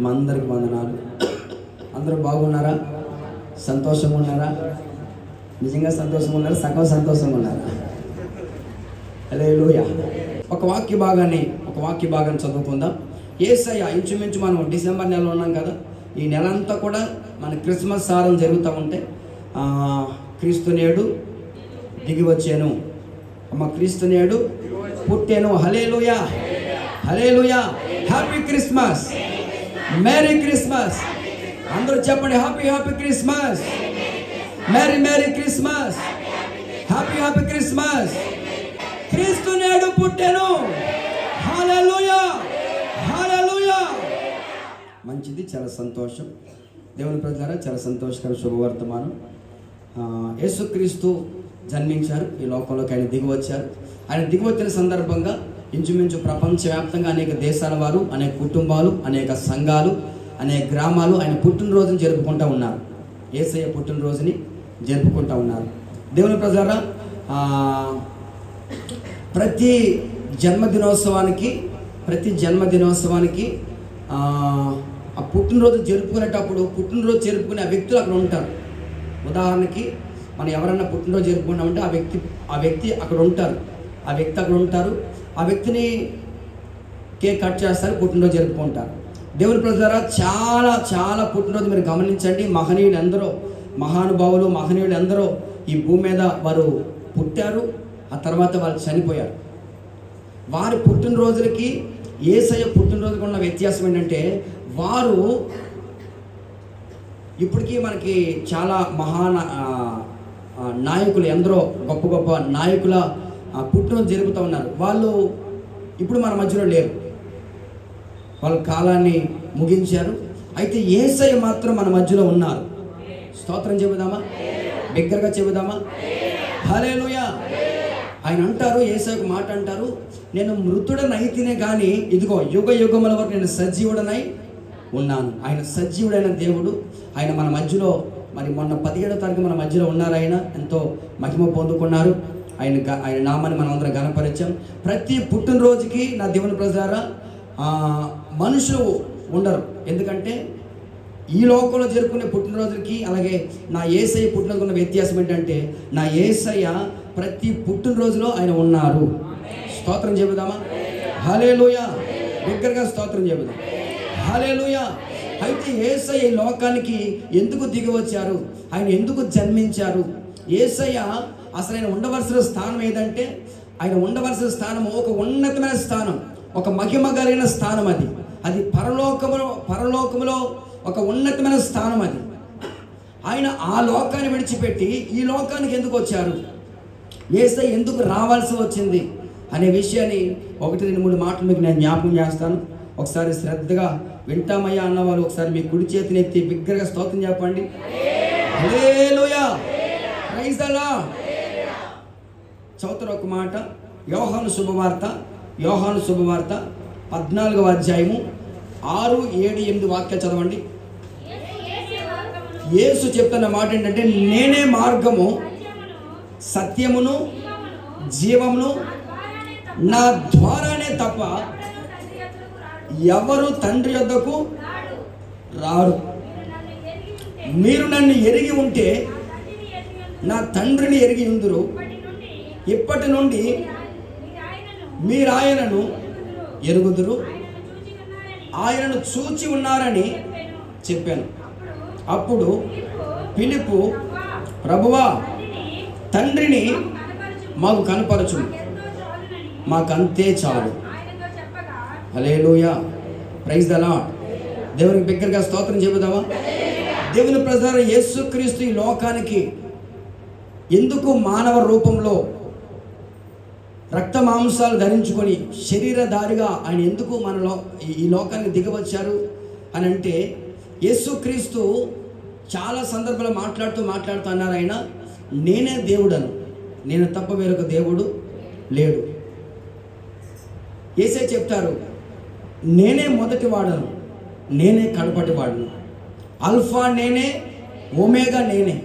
మా అందరికి వందనాలు. అందరూ బాగున్నారా? సంతోషంగా ఉన్నారా? నిజంగా సంతోషంగా ఉన్నారా? సగం సంతోషంగా ఉన్నారా? హల్లెలూయా. ఒక వాక్య భాగాన్ని చదువుకుందాం. యేసయ్య ఇంచుమించు మనం డిసెంబర్ నెలలో ఉన్నాం కదా. ఈ నెల అంతా కూడా మన క్రిస్మస్ సారం జరుగుతూ ఉంటే క్రీస్తు నేడు దిగి వచ్చాను, అమ్మ క్రీస్తు నేడు పుట్టాను. హల్లెలూయా, హల్లెలూయా. Happy Christmas, merry Christmas. అందరూ చెప్పండి, happy happy Christmas, merry merry Christmas, happy happy Christmas. క్రీస్తు నేడు పుట్టాను. హల్లెలూయా, హల్లెలూయా. మంచిది, చాలా సంతోషం. దేవుని ప్రజలారా, చాలా సంతోషకర శుభవర్తమానం. యేసుక్రీస్తు జన్మించారు, ఈ లోకంలోకి ఆయన దిగి వచ్చారు. ఆయన దిగి వచ్చిన సందర్భంగా ఇంచుమించు ప్రపంచవ్యాప్తంగా అనేక దేశాల వారు, అనేక కుటుంబాలు, అనేక సంఘాలు, అనేక గ్రామాలు ఆయన పుట్టినరోజుని జరుపుకుంటూ ఉన్నారు. యేసయ్య పుట్టినరోజుని జరుపుకుంటూ ఉన్నారు. దేవుని ప్రజలారా, ప్రతి జన్మదినోత్సవానికి ఆ పుట్టినరోజు జరుపుకునేటప్పుడు పుట్టినరోజు జరుపుకునే ఆ వ్యక్తులు అక్కడ ఉంటారు. ఉదాహరణకి మనం ఎవరన్నా పుట్టినరోజు జరుపుకున్నామంటే ఆ వ్యక్తి అక్కడ ఉంటారు. ఆ వ్యక్తిని కేక్ కట్ చేస్తారు, పుట్టినరోజు జరుపుకుంటారు. దేవుని ప్రజలారా, చాలా చాలా పుట్టినరోజు మీరు గమనించండి. మహానుభావులు ఎందరో ఈ భూమి మీద వారు పుట్టారు, ఆ తర్వాత వాళ్ళు చనిపోయారు. వారి పుట్టినరోజులకి యేసయ్య పుట్టినరోజుకి ఉన్న వ్యత్యాసం ఏంటంటే, వారు ఇప్పటికీ మనకి చాలా నాయకులు, ఎందరో గొప్ప గొప్ప నాయకుల పుట్టినరోజు జరుపుతూ ఉన్నారు. వాళ్ళు ఇప్పుడు మన మధ్యలో లేరు, వాళ్ళ కాలాన్ని ముగించారు. అయితే యేసయ్య మాత్రం మన మధ్యలో ఉన్నారు. స్తోత్రం చెబుదామా? బిగ్గరగా చెబుదామా? హల్లెలూయా. ఆయన అంటారు, యేసయ్యకు మాట అంటారు, నేను మృతుడనైతేనే కానీ ఇదిగో యుగ యుగముల వరకు నేను సజీవుడనై ఉన్నాను. ఆయన సజీవుడైన దేవుడు. ఆయన మన మధ్యలో, మరి మొన్న 17వ తారీఖు మన మధ్యలో ఉన్నారు. ఆయన ఎంతో మహిమ పొందుకున్నారు. ఆయన నామాన్ని మనం అందరం ఘనపరిచాం. ప్రతి పుట్టినరోజుకి నా దేవుని ప్రజలారా మనుషులు ఉండరు. ఎందుకంటే ఈ లోకంలో జరుపుకునే పుట్టినరోజులకి అలాగే నా యేసయ్య పుట్టినరోజుకున్న వ్యత్యాసం ఏంటంటే, నా యేసయ్య ప్రతి పుట్టినరోజులో ఆయన ఉన్నారు. స్తోత్రం చెబుదామా? హల్లెలూయా. బిగ్గరగా స్తోత్రం చెబుదాం. హల్లెలూయా. అయితే యేసయ్య ఈ లోకానికి ఎందుకు దిగి వచ్చారు? ఆయన ఎందుకు జన్మించారు? యేసయ్య అసలు ఆయన ఉండవలసిన స్థానం ఏదంటే, ఆయన ఉండవలసిన స్థానం ఒక ఉన్నతమైన స్థానం, ఒక మహిమ కలిగిన స్థానం. అది పరలోకములో ఒక ఉన్నతమైన స్థానం. ఆయన ఆ లోకాన్ని విడిచిపెట్టి ఈ లోకానికి ఎందుకు వచ్చారు? యేసయ్య ఎందుకు రావాల్సి వచ్చింది అనే విషయాన్ని 1-2-3 మాటలు మీకు నేను జ్ఞాపకం చేస్తాను. ఒకసారి శ్రద్ధగా వింటామయ్యా అన్నవాళ్ళు ఒకసారి మీ కుడి చేతిని ఎత్తి బిగ్గరగా స్తోత్రం చెప్పండి. హల్లెలూయా, ప్రైజ్ ది లార్డ్. చదువుతారు ఒక మాట. యోహాను శుభవార్త 14వ అధ్యాయము 6, 7, 8 వాక్యాలు చదవండి. యేసు చెప్తున్న మాట ఏంటంటే, నేనే మార్గము, సత్యమును, జీవమును, నా ద్వారానే తప్ప ఎవరు తండ్రి యొద్దకు రారు. మీరు నన్ను ఎరిగి ఉంటే నా తండ్రిని ఎరిగి ఉందురు. ఇప్పటి నుండి మీరు ఆయనను ఎరుగుదురు, ఆయనను చూచి ఉన్నారని చెప్పాను. అప్పుడు ఫిలిప్పు, ప్రభువా, తండ్రిని మాకు కనపరచు, మాకంతే చాలు. హల్లెలూయా, ప్రైజ్ ది లార్డ్. దేవునికి బిగ్గరగా స్తోత్రం చెబుదామా? దేవుని ప్రజలారా, యేసుక్రీస్తు ఈ లోకానికి ఎందుకు మానవ రూపంలో రక్త మాంసాలు ధరించుకొని శరీరధారిగా ఆయన ఎందుకు ఈ లోకానికి దిగవచ్చారు అని అంటే, యేసుక్రీస్తు చాలా సందర్భాలు మాట్లాడుతూ అన్నారు, ఆయన నేనే దేవుడను, నేను తప్ప వేరొక దేవుడు లేడు. యేసయ్య చెప్తారు, నేనే మొదటి వాడను, నేనే కడపటి వాడను, అల్ఫా నేనే, ఒమేగా నేనే,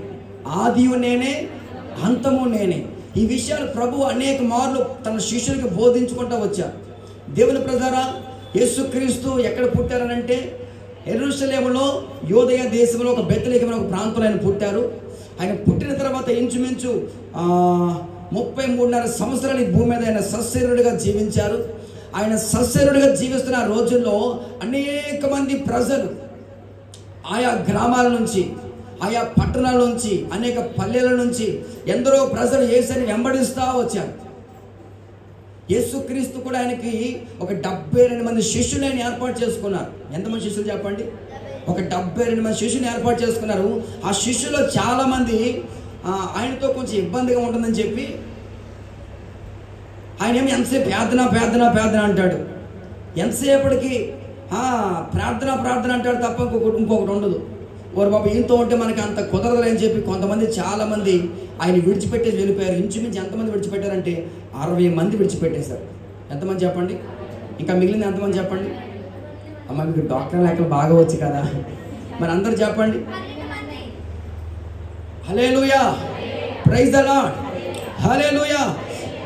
ఆదియు నేనే, అంతము నేనే. ఈ విషయాలు ప్రభు అనేక మార్లు తన శిష్యులకు బోధించుకుంటూ వచ్చారు. దేవుని ప్రజలారా, యేసుక్రీస్తు ఎక్కడ పుట్టారనంటే యెరూషలేములో యూదయ దేశంలో ఒక బెత్లెహేము ఒక ప్రాంతంలో ఆయన పుట్టారు. ఆయన పుట్టిన తర్వాత ఇంచుమించు 33.5 సంవత్సరాలు ఈ భూమి మీద ఆయన సశరీరుడిగా జీవించారు. ఆయన సశరీరుడిగా జీవిస్తున్న రోజుల్లో అనేక మంది ప్రజలు ఆయా గ్రామాల నుంచి, ఆయా పట్టణాల నుంచి, అనేక పల్లెల నుంచి ఎందరో ప్రజలు యేసుని వెంబడిస్తూ వచ్చారు. యేసుక్రీస్తు కూడా ఆయనకి ఒక 72 మంది శిష్యులను ఏర్పాటు చేసుకున్నారు. ఎంతమంది శిష్యులు చెప్పండి? ఒక 72 మంది శిష్యుని ఏర్పాటు చేసుకున్నారు. ఆ శిష్యులో చాలా మంది ఆయనతో కొంచెం ఇబ్బందిగా ఉంటుందని చెప్పి ఆయన ఏమి ఎంతసేపు ప్రార్థన అంటాడు, ఎంతసేపటికి ప్రార్థన అంటాడు తప్ప ఇంకొకటి ఉండదు. ఓరు బాబు ఈయనతో ఉంటే మనకి అంత కుదరదులని చెప్పి కొంతమంది చాలామంది ఆయన విడిచిపెట్టేసి వెళ్ళిపోయారు. ఇంచుమించు ఎంతమంది విడిచిపెట్టారంటే 60 మంది విడిచిపెట్టేశారు. ఎంతమంది చెప్పండి? ఇంకా మిగిలింది ఎంతమంది చెప్పండి? అమ్మ మీకు డాక్టర్ లెక్కలు బాగా వచ్చు కదా, మరి అందరు చెప్పండి. హల్లెలూయా, ప్రైజ్ ద లార్డ్, హల్లెలూయా.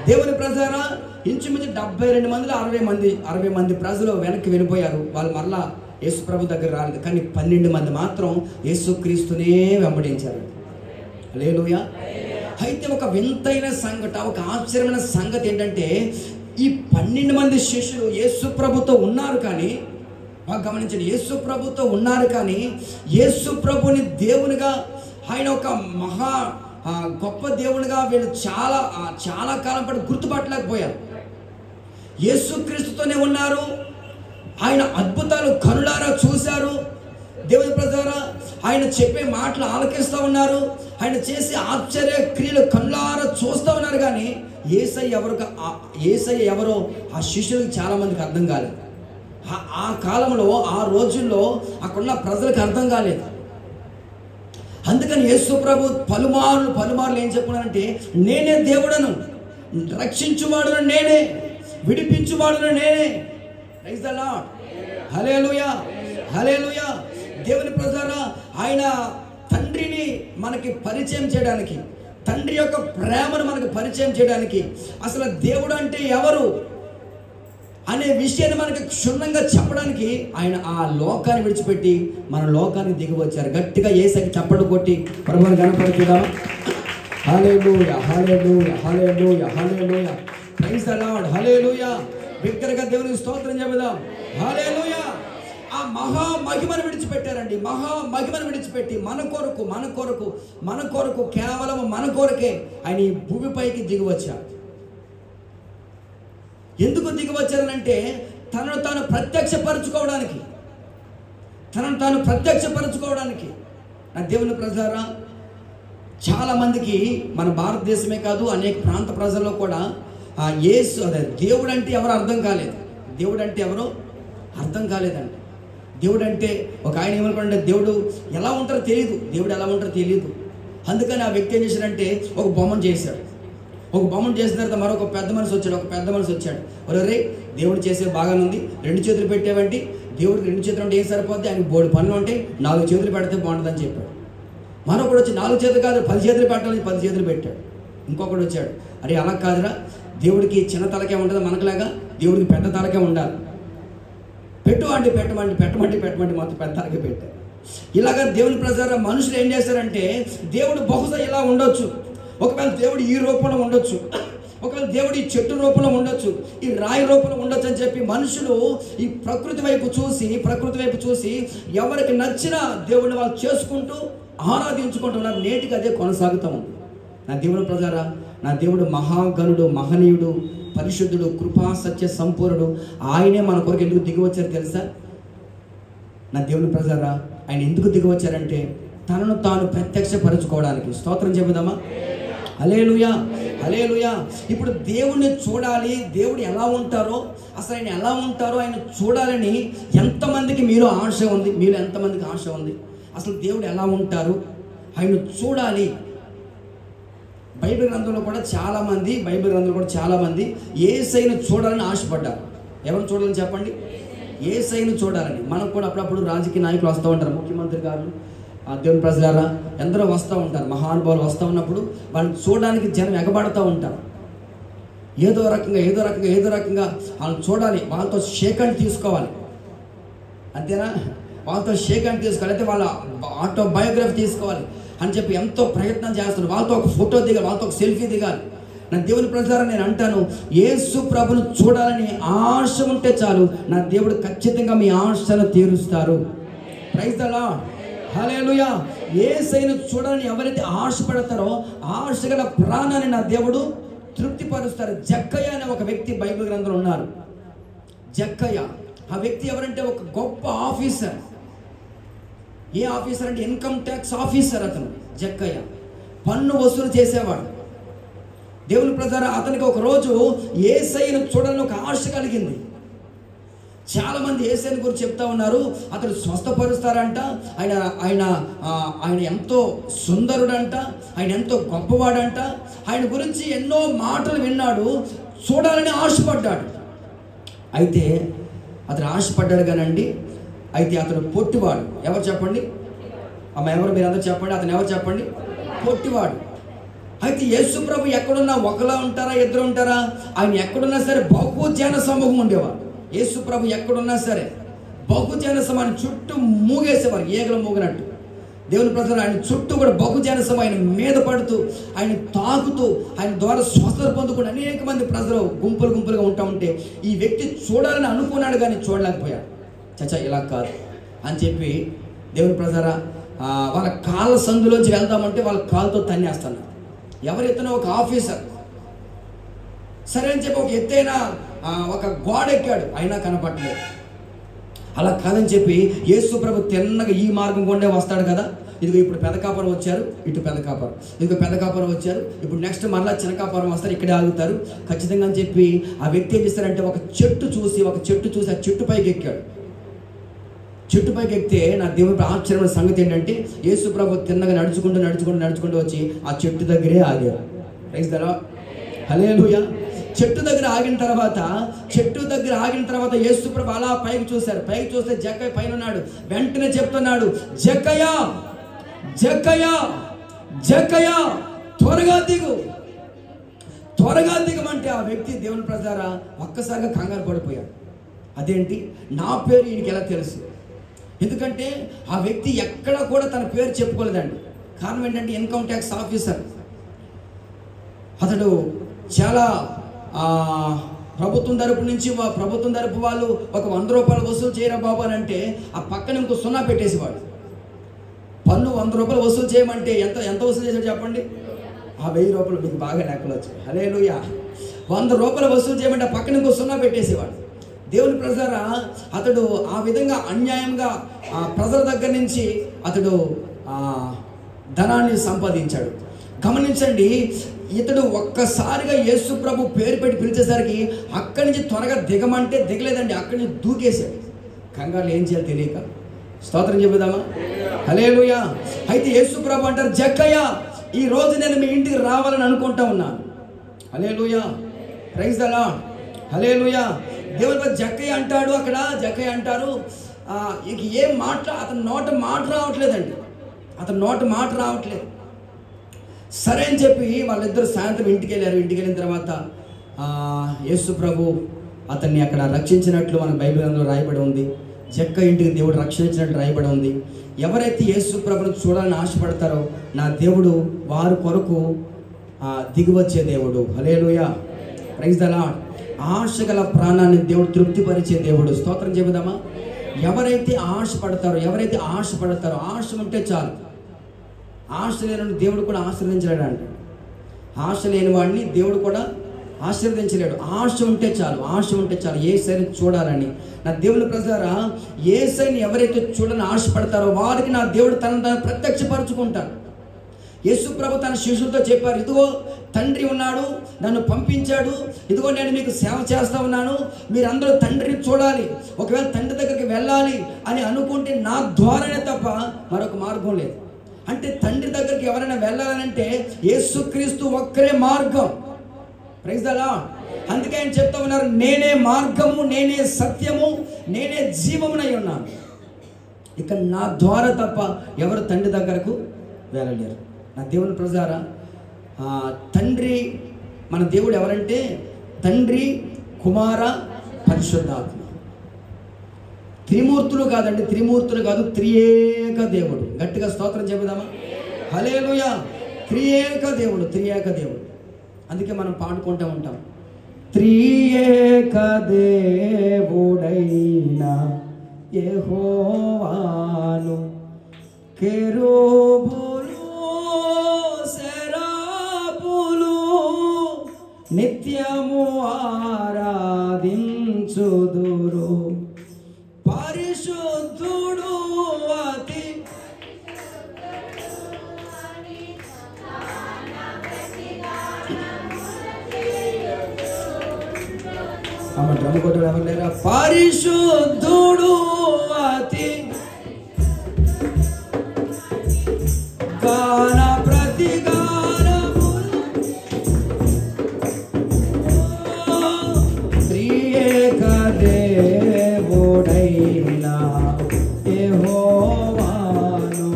దేవుని ప్రజలారా, ఇంచుమించు 72 మందిలో 60 మంది ప్రజలు వెనక్కి వెళ్ళిపోయారు. వాళ్ళు మరలా యేసు ప్రభు దగ్గర రాలేదు. కానీ 12 మంది మాత్రం యేసుక్రీస్తునే వెంబడించారు. హల్లెలూయా. అయితే ఒక వింతైన సంఘటన, ఒక ఆశ్చర్యమైన సంగతి ఏంటంటే, ఈ 12 మంది శిష్యులు యేసు ప్రభుతో ఉన్నారు. కానీ బాగా గమనించండి, యేసు ప్రభుతో ఉన్నారు కానీ యేసు ప్రభుని దేవునిగా, ఆయన ఒక మహా గొప్ప దేవునిగా వీళ్ళు చాలా కాలం పాటు గుర్తుపట్టలేకపోయారు. యేసుక్రీస్తుతోనే ఉన్నారు. ఆయన అద్భుతాలు కనులారా చూశారు. దేవుని ప్రజలారా, ఆయన చెప్పే మాటలు ఆలకిస్తూ ఉన్నారు. ఆయన చేసే ఆశ్చర్య క్రియలు కనులారా చూస్తూ ఉన్నారు. కానీ యేసయ్య ఎవరో ఆ శిష్యులకు చాలా మందికి అర్థం కాలేదు. ఆ కాలంలో, ఆ రోజుల్లో అక్కడున్న ప్రజలకు అర్థం కాలేదు. అందుకని యేసు ప్రభు పలుమార్లు ఏం చెప్పున్నారంటే, నేనే దేవుడను, రక్షించువాడును నేనే, విడిపించువాడును నేనే. ప్రైజ్ ద లార్డ్, హల్లెలూయా, హల్లెలూయా. దేవుని ప్రజలారా, ఆయన తండ్రిని మనకి పరిచయం చేయడానికి, తండ్రి యొక్క ప్రేమను మనకు పరిచయం చేయడానికి, అసలు దేవుడు అంటే ఎవరు అనే విషయాన్ని మనకి క్షుణ్ణంగా చెప్పడానికి ఆయన ఆ లోకాన్ని విడిచిపెట్టి మన లోకానికి దిగి వచ్చారు. గట్టిగా యేసుకి చప్పట్లు కొట్టి ప్రభువుని గణపరుచుదాం. హల్లెలూయా, హల్లెలూయా, హల్లెలూయా, హల్లెలూయా, ప్రైజ్ ద లార్డ్, హల్లెలూయా. బిగ్గరగా దేవునికి స్తోత్రం చెబుదాం. హల్లెలూయా. ఆ మహా మహిమను విడిచిపెట్టారండి. మహా మహిమను విడిచిపెట్టి మన కొరకు కేవలం మన కొరకే ఆయన ఈ భూమిపైకి దిగి వచ్చారు. ఎందుకు దిగి వచ్చారనంటే, తనను తాను ప్రత్యక్షపరచుకోవడానికి. నా దేవుని ప్రజలారా, చాలామందికి మన భారతదేశమే కాదు, అనేక ప్రాంత ప్రజల్లో కూడా దేవుడు అంటే ఎవరో అర్థం కాలేదు. దేవుడు అంటే ఒక ఆయన ఏమనుకుంటే, దేవుడు ఎలా ఉంటారో తెలియదు. అందుకని ఆ వ్యక్తి ఏం చేశాడంటే, ఒక బొమ్మను చేశాడు. చేసిన తర్వాత మరొక పెద్ద మనిషి వచ్చాడు. ఒరే, దేవుడు చేసే బాగానే ఉంది, 2 చేతులు పెట్టేవంటి, దేవుడికి 2 చేతులు అంటే ఏం సరిపోద్ది, ఆయనకు బోర్డు పనులు ఉంటే 4 చేతులు పెడితే బాగుంటుందని చెప్పాడు. మరొకడు వచ్చి 4 చేతులు కాదు 10 చేతులు పెట్టాలని 10 చేతులు పెట్టాడు. ఇంకొకడు వచ్చాడు, అరే అలా కాదురా, దేవుడికి చిన్న తలకే ఉంటుంది, మనకులాగా దేవుడికి పెద్ద తలకే ఉండాలి, పెట్టమంటే మొత్తం పెద్ద తలకే పెట్టారు. ఇలాగా దేవుని ప్రజారా, మనుషులు ఏం చేస్తారంటే, దేవుడు బహుశా ఇలా ఉండొచ్చు, ఒకవేళ దేవుడు ఈ రూపంలో ఉండొచ్చు, ఒకవేళ దేవుడు ఈ చెట్టు రూపంలో ఉండొచ్చు, ఈ రాయి రూపంలో ఉండొచ్చు అని చెప్పి మనుషులు ఈ ప్రకృతి వైపు చూసి ఎవరికి నచ్చిన దేవుడిని వాళ్ళు చేసుకుంటూ ఆరాధించుకుంటున్నారు. నేటికి అదే కొనసాగుతూ ఉంది. నా దేవుని ప్రజారా, నా దేవుడు మహాగణుడు, మహనీయుడు, పరిశుద్ధుడు, కృపా సత్య సంపూర్ణుడు. ఆయనే మన కొరకు ఎందుకు దిగి వచ్చారు తెలుసా? నా దేవుని ప్రజారా, ఆయన ఎందుకు దిగి వచ్చారంటే, తనను తాను ప్రత్యక్షపరచుకోవడానికి. స్తోత్రం చెబుదామా? హల్లెలూయా, హల్లెలూయా. ఇప్పుడు దేవుణ్ణి చూడాలి, దేవుడు ఎలా ఉంటారో, అసలు ఆయన ఎలా ఉంటారో ఆయన చూడాలని ఎంతమందికి మీలో ఎంతమందికి ఆశ ఉంది? అసలు దేవుడు ఎలా ఉంటారు, ఆయన చూడాలి. బైబిల్ గ్రంథంలో కూడా చాలామంది యేసయ్యను చూడాలని ఆశపడ్డారు. ఎవరు చూడాలని చెప్పండి? యేసయ్యను చూడాలని. మనకు కూడా అప్పుడప్పుడు రాజకీయ నాయకులు వస్తూ ఉంటారు, ముఖ్యమంత్రి గారు, దేవుని ప్రజలారా, ఎందరో వస్తూ ఉంటారు, మహానుభావులు వస్తూ ఉన్నప్పుడు వాళ్ళని చూడడానికి జనం ఎగబడుతూ ఉంటారు. ఏదో రకంగా వాళ్ళని చూడాలి, వాళ్ళతో షేక్ హ్యాండ్ తీసుకోవాలి, అంతేనా? వాళ్ళతో షేక్ హ్యాండ్ తీసుకోవాలి, అయితే వాళ్ళ ఆటోబయోగ్రఫీ తీసుకోవాలి అని చెప్పి ఎంతో ప్రయత్నం చేస్తున్నారు. వాళ్ళతో ఒక ఫోటో దిగాలి, వాళ్ళతో ఒక సెల్ఫీ దిగాలి. నా దేవుని ప్రకారం నేను అంటాను, యేసు ప్రభును చూడాలని ఆశ ఉంటే చాలు, నా దేవుడు ఖచ్చితంగా మీ ఆశను తీరుస్తారు. ప్రైజ్ ద లార్డ్, హల్లెలూయా. యేసయ్యను చూడాలని ఎవరైతే ఆశపడతారో ఆశ గల ప్రాణాన్ని నా దేవుడు తృప్తిపరుస్తారు. జక్కయ్య అనే ఒక వ్యక్తి బైబిల్ గ్రంథంలో ఉన్నారు. జక్కయ్య ఆ వ్యక్తి ఎవరంటే ఒక గొప్ప ఆఫీసర్. ఏ ఆఫీసర్ అంటే ఇన్కమ్ ట్యాక్స్ ఆఫీసర్. అతను జక్కయ్య పన్ను వసూలు చేసేవాడు. దేవుని ప్రకారం అతనికి ఒక రోజు యేసయ్యను చూడాలని ఒక ఆశ కలిగింది. చాలా మంది యేసయ్యను గురించి చెప్తా ఉన్నారు, అతడు స్వస్థపరుస్తారంట, ఆయన ఆయన ఆయన ఎంతో సుందరుడంట, ఆయన ఎంతో గొప్పవాడంట, ఆయన గురించి ఎన్నో మాటలు విన్నాడు, చూడాలని ఆశపడ్డాడు. అయితే అతను ఆశపడ్డాడు కానండి, అయితే అతను పొట్టివాడు. ఎవరు చెప్పండి అమ్మ, ఎవరు మీరందరూ చెప్పండి, అతను ఎవరు చెప్పండి? పొట్టివాడు. అయితే యేసు ప్రభు ఎక్కడున్నా ఒకలా ఉంటారా, ఇద్దరు ఉంటారా? ఆయన ఎక్కడున్నా సరే బహుజన సమూహం ఉండేవారు. యేసు ప్రభు ఎక్కడున్నా సరే బహుజన సమూహాన్ని చుట్టూ మూగేసేవారు, ఏగలు మూగినట్టు. దేవుని ప్రజలు ఆయన చుట్టూ కూడా బహుజన సమూహం ఆయన మీద పడుతూ, ఆయన తాకుతూ, ఆయన ద్వారా స్వస్థత పొందుకుని అనేక మంది ప్రజలు గుంపులుగా ఉంటా ఉంటే ఈ వ్యక్తి చూడాలని అనుకున్నాడు కానీ చూడలేకపోయాడు. చచ్చా ఇలా కాదు అని చెప్పి దేవుని ప్రజరా వాళ్ళ కాళ్ళ సందులోంచి వెళ్దామంటే వాళ్ళ కాళ్ళతో తన్నేస్తున్నారు. ఎవరెత్తున ఒక ఆఫీసర్. సరే అని చెప్పి ఒక ఎత్తైన ఒక గోడ ఎక్కాడు, అయినా కనపడలేదు. అలా కాదని చెప్పి యేసు ప్రభు తిన్నగా ఈ మార్గం గుండే వస్తాడు కదా. ఇదిగో ఇప్పుడు పెదకాపురం వచ్చారు, ఇటు పెదకాపురం, ఇదిగో పెదకాపురం వచ్చారు, ఇప్పుడు నెక్స్ట్ మరలా చిన్నకాపురం వస్తారు, ఇక్కడే ఆగుతారు ఖచ్చితంగా అని చెప్పి ఆ వ్యక్తి ఏం చేస్తారంటే ఒక చెట్టు చూసి ఆ చెట్టు పైకి ఎక్కాడు. చెట్టు పైకి ఎక్కితే నా దేవుని ఆశ్చర్యమైన సంగతి ఏంటంటే యేసు ప్రభు తిన్నగా నడుచుకుంటూ వచ్చి ఆ చెట్టు దగ్గరే ఆగారు. ప్రైజ్ ద లార్డ్, హల్లెలూయా. చెట్టు దగ్గర ఆగిన తర్వాత యేసు ప్రభు అలా పైకి చూశారు. పైకి చూస్తే జక్కయ్య పైన ఉన్నాడు. వెంటనే చెప్తున్నాడు, జక్కయ్య త్వరగా దిగమంటే ఆ వ్యక్తి దేవుని ప్రజారా ఒక్కసారిగా కంగారు పడిపోయాడు. అదేంటి, నా పేరు ఈయనకి ఎలా తెలుసు? ఎందుకంటే ఆ వ్యక్తి ఎక్కడ కూడా తన పేరు చెప్పుకోలేదండి. కారణం ఏంటంటే ఇన్కమ్ ట్యాక్స్ ఆఫీసర్. అతడు చాలా ప్రభుత్వం తరపు వాళ్ళు ఒక 100 రూపాయలు వసూలు చేయరా బాబు అని అంటే ఆ పక్కన ఇంకో 0 పెట్టేసేవాడు. పన్ను 100 రూపాయలు వసూలు చేయమంటే ఎంత వసూలు చేశాడు చెప్పండి? ఆ 1000 రూపాయలు మీకు బాగా లెక్కలు వచ్చాయి. హల్లెలూయా. 100 రూపాయలు వసూలు చేయమంటే ఆ పక్కన ఇంకో 0 పెట్టేసేవాడు. దేవుని ప్రజరా అతడు ఆ విధంగా అన్యాయంగా ప్రజల దగ్గర నుంచి అతడు ధనాన్ని సంపాదించాడు. గమనించండి, ఇతడు ఒక్కసారిగా యేసు ప్రభు పేరు పెట్టి పిలిచేసరికి అక్కడి నుంచి త్వరగా దిగమంటే దిగలేదండి, అక్కడి నుంచి దూకేశాడు. కంగారు ఏం చేయాలి తెలియక. స్తోత్రం చెబుదామా? హల్లెలూయా. అయితే యేసు ప్రభు అంటారు, జక్కయ్య ఈ రోజు నేను మీ ఇంటికి రావాలని అనుకుంటా ఉన్నాను. హల్లెలూయా, ప్రైజ్ ద లార్డ్, హల్లెలూయా. దేవుని జక్కయ్య అంటాడు. అక్కడ జక్కయ్య అంటారు, ఇక ఏం అతని నోట మాట రావట్లేదు. సరే అని చెప్పి వాళ్ళిద్దరు సాయంత్రం ఇంటికి వెళ్ళిన తర్వాత యేసు ప్రభు అతన్ని అక్కడ రక్షించినట్లు మన బైబిల్ అందులో రాయబడి ఉంది. జక్కయ్య ఇంటికి దేవుడు రక్షించినట్లు రాయబడి ఉంది. ఎవరైతే యేసు ప్రభుని చూడాలని ఆశపడతారో నా దేవుడు వారి కొరకు దిగివచ్చే దేవుడు. హల్లెలూయా, ప్రైజ్ ద లార్డ్. ఆశ గల ప్రాణాన్ని దేవుడు తృప్తిపరిచే దేవుడు. స్తోత్రం చెబుదామా? ఎవరైతే ఆశపడతారో ఆశ ఉంటే చాలు. ఆశ లేని దేవుడు కూడా ఆశీర్వదించలేడు అంట. ఆశ లేని వాడిని దేవుడు కూడా ఆశీర్వదించలేడు. ఆశ ఉంటే చాలు యేసయ్యని చూడాలని. నా దేవుని ప్రజలారా, యేసయ్యని ఎవరైతే చూడాలని ఆశపడతారో వారికి నా దేవుడు తనను ప్రత్యక్షపరుచుకుంటారు. యేసు ప్రభు తన శిష్యులతో చెప్పారు, ఇదిగో తండ్రి ఉన్నాడు, నన్ను పంపించాడు, ఇదిగో నేను మీకు సేవ చేస్తా ఉన్నాను, మీరందరూ తండ్రిని చూడాలి, ఒకవేళ తండ్రి దగ్గరికి వెళ్ళాలి అని అనుకుంటే నా ద్వారానే తప్ప మరొక మార్గం లేదు. అంటే తండ్రి దగ్గరికి ఎవరైనా వెళ్ళాలంటే యేసుక్రీస్తు ఒక్కరే మార్గం. Praise the lord. అందుకే ఆయన చెప్తా ఉన్నారు, నేనే మార్గము, నేనే సత్యము, నేనే జీవమునై ఉన్నాను. ఇక నా ద్వారా తప్ప ఎవరు తండ్రి దగ్గరకు వెళ్ళలేరు. నా దేవుని ప్రజారా, తండ్రి మన దేవుడు ఎవరంటే తండ్రి, కుమార, పరిశుద్ధాత్మ. త్రిమూర్తులు కాదండి, త్రిమూర్తులు కాదు, త్రియేక దేవుడు. గట్టిగా స్తోత్రం చెబుదామా? హల్లెలూయా. త్రియేక దేవుడు, త్రియేక దేవుడు. అందుకే మనం పాడుకుంటూ ఉంటాం, త్రియేక దేవుడైన యెహోవాను కెరూబులు సెరాపులు నిత్యము ఆరాధించుదురు. పరిశుద్ధుడు అతి డ్రమ్ కొట్టడం ఎవరు లేరా? పరిశుద్ధుడు అతి గాన ప్రతిగానములు త్రియేక దేవుడైన యెహోవాను.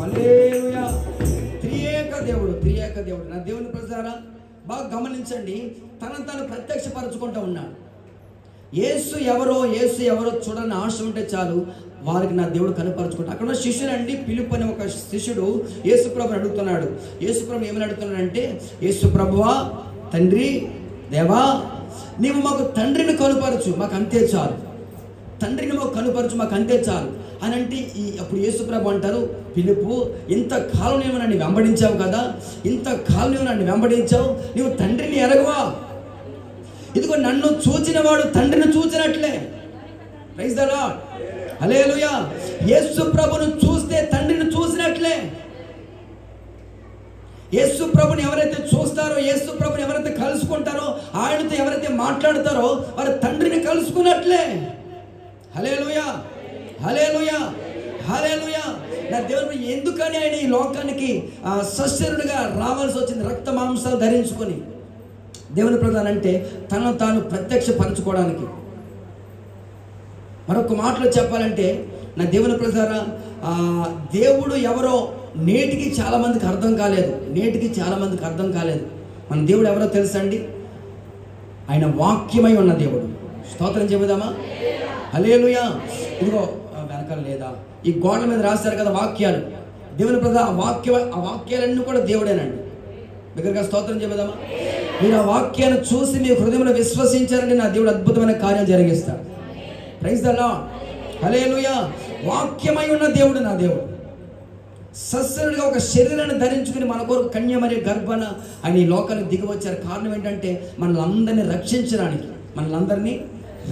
హల్లెలూయా. త్రియేక దేవుడు, త్రియేక దేవుడు. నా దేవుని ప్రజలారా బాగా గమనించండి, తనను తాను ప్రత్యక్షపరచుకుంటూ ఉన్నాడు. యేసు ఎవరో చూడని ఆశ ఉంటే చాలు, వారికి నా దేవుడు కనపరచుకుంటాడు. అక్కడ ఉన్న శిష్యుడు అండి, పిలుపు అనే ఒక శిష్యుడు యేసుప్రభుని అడుగుతున్నాడు. యేసుప్రభు ఏమని అడుగుతున్నాడంటే, యేసుప్రభువా, తండ్రి దేవా, నీవు మాకు తండ్రిని కనుపరచు, మాకు అంతే చాలు. తండ్రిని మాకు కనుపరచు, మాకు అంతే చాలు అని అంటే, అప్పుడు యేసుప్రభు అంటారు, పిలుపు, ఇంతకాలం నీవు నన్ను వెంబడించావు కదా, ఇంతకాలం నీవు నన్ను వెంబడించావు, నీవు తండ్రిని ఎరగవా? ఇదిగో నన్ను చూచిన వాడు తండ్రిని చూసినట్లే. Praise the Lord. హల్లెలూయా. యేసు ప్రభును చూస్తే తండ్రిని చూసినట్లే. యేసు ప్రభుని ఎవరైతే చూస్తారో, యేసు ప్రభుని ఎవరైతే కలుసుకుంటారో, ఆయనతో ఎవరైతే మాట్లాడతారో వారు తండ్రిని కలుసుకున్నట్లే. హల్లెలూయా, హల్లెలూయా, హల్లెలూయా. నా దేవుడు ఎందుకని ఆయన ఈ లోకానికి సశరీరుడిగా రావాల్సి వచ్చింది, రక్త మాంసాలు ధరించుకొని? దేవుని ప్రజలంటే తనను తాను ప్రత్యక్షపరచుకోవడానికి. మరొక మాటలో చెప్పాలంటే, నా దేవుని ప్రజలారా, దేవుడు ఎవరో నేటికి చాలామందికి అర్థం కాలేదు, మన దేవుడు ఎవరో తెలుసా అండి? ఆయన వాక్యమై ఉన్న దేవుడు. స్తోత్రం చెబుదామా? హల్లెలూయా. ఇదిగో వెనకాల లేదా, ఈ గోడల మీద రాశారు కదా వాక్యాలు. దేవుని ప్రజల ఆ వాక్యాలన్నీ కూడా దేవుడేనండి. దగ్గరగా స్తోత్రం చెబుదామా? మీరు ఆ వాక్యాన్ని చూసి మీ హృదయంలో విశ్వసించారంటే నా దేవుడు అద్భుతమైన కార్యం జరిగిస్తాడు. Praise the Lord. హల్లెలూయా. వాక్యమై ఉన్న దేవుడు నా దేవుడు. సశరీరుడిగా ఒక శరీరాన్ని ధరించుకుని మన కొరకు కన్య మరియు గర్భాన ఆయన ఈ లోకానికి దిగి వచ్చారు. కారణం ఏంటంటే మనల్ని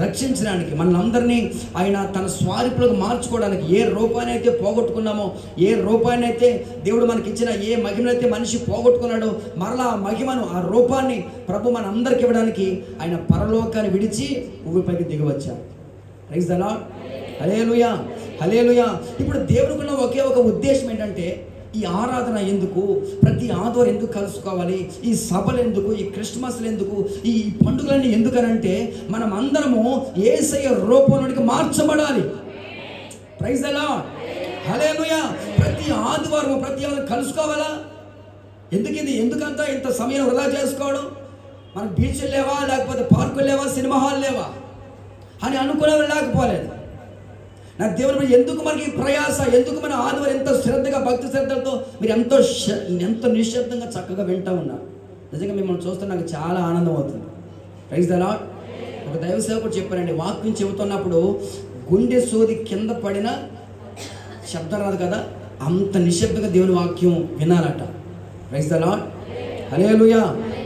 రక్షించడానికి, ఆయన తన స్వారూపులకు మార్చుకోవడానికి. ఏ రూపాన్ని అయితే పోగొట్టుకున్నామో, ఏ రూపాన్ని అయితే దేవుడు మనకి ఇచ్చిన, ఏ మహిమనైతే మనిషి పోగొట్టుకున్నాడో, మరలా ఆ మహిమను, ఆ రూపాన్ని ప్రభు మన అందరికి ఇవ్వడానికి ఆయన పరలోకాన్ని విడిచి భూమిపైకి దిగి వచ్చారు. Praise the Lord. హల్లెలూయా, హల్లెలూయా. ఇప్పుడు దేవునికి ఉన్న ఒకే ఒక ఉద్దేశం ఏంటంటే, ఈ ఆరాధన ఎందుకు, ప్రతి ఆదివారం ఎందుకు కలుసుకోవాలి, ఈ సభలు ఎందుకు, ఈ క్రిస్మస్లు ఎందుకు, ఈ పండుగలన్నీ ఎందుకనంటే, మనం అందరము యేసయ్య రూపంలోనికి మార్చబడాలి. Praise the Lord. హల్లెలూయా. ప్రతి ఆదివారం కలుసుకోవాలా? ఎందుకంతా ఇంత సమయం వృధా చేసుకోవడం? మనకు బీచ్లు లేవా, లేకపోతే పార్కులు లేవా, సినిమా హాల్ లేవా అని అనుకునేవాళ్ళు లేకపోలేదు. నా దేవుని ఎందుకు మనకి ప్రయాస, ఎందుకు మన ఆదివారం ఎంతో శ్రద్ధగా, భక్తి శ్రద్ధలతో మీరు ఎంతో నిశ్శబ్దంగా చక్కగా వింటూ ఉన్నారు. నిజంగా మిమ్మల్ని చూస్తే నాకు చాలా ఆనందం అవుతుంది. Praise the lord. ఒక దైవ సేవకుడు చెప్పారండి, వాక్యం చెబుతున్నప్పుడు గుండె సోది కింద పడిన శబ్దం రాదు కదా, అంత నిశ్శబ్దంగా దేవుని వాక్యం వినాలట. Praise the Lord. హల్లెలూయా.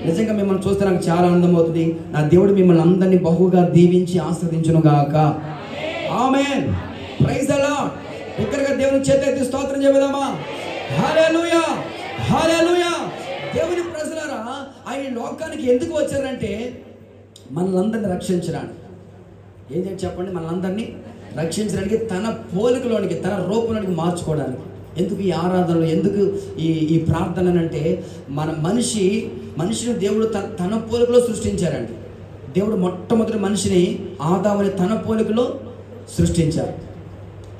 నిజంగా మిమ్మల్ని చూస్తే నాకు చాలా ఆనందం అవుతుంది. నా దేవుడు మిమ్మల్ని అందరినీ బహుగా దీవించి ఆస్వాదించును గాక. ఆమేన్. Praise the Lord. బిగ్గరగా దేవుని చేతులెత్తి స్తోత్రం చెబుదామా? హల్లెలూయా, హల్లెలూయా. దేవుని ప్రజలారా, ఆయన లోకానికి ఎందుకు వచ్చారంటే మనలందరినీ రక్షించడానికి. ఏం చెప్పండి? మనలందరినీ రక్షించడానికి, తన పోలికలోనికి, తన రూపంలోనికి మార్చుకోవడానికి. ఎందుకు ఈ ఆరాధనలు, ఎందుకు ఈ ప్రార్థన అంటే, మనిషిని దేవుడు తన పోలికలో సృష్టించారండి. దేవుడు మొట్టమొదటి మనిషిని ఆదాముని తన పోలికలో సృష్టించారు.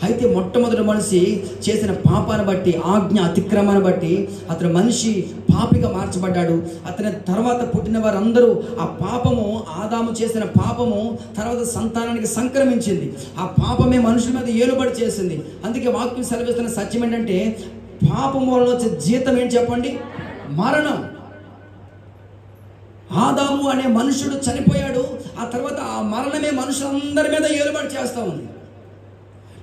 అయితే మొట్టమొదటి మనిషి చేసిన పాపాన్ని బట్టి, ఆజ్ఞ అతిక్రమాన్ని బట్టి అతను మనిషి పాపిగా మార్చబడ్డాడు. అతని తర్వాత పుట్టిన వారందరూ ఆ పాపము, ఆదాము చేసిన పాపము తర్వాత సంతానానికి సంక్రమించింది. ఆ పాపమే మనుషుల మీద ఏలుబడి చేసింది. అందుకే వాక్యం సెలవిస్తున్న సత్యం ఏంటంటే, పాపం వల్ల వచ్చే జీతం ఏంటి చెప్పండి? మరణం. ఆదాము అనే మనుషుడు చనిపోయాడు. ఆ తర్వాత ఆ మరణమే మనుషులందరి మీద ఏలుబడి చేస్తూ ఉంది.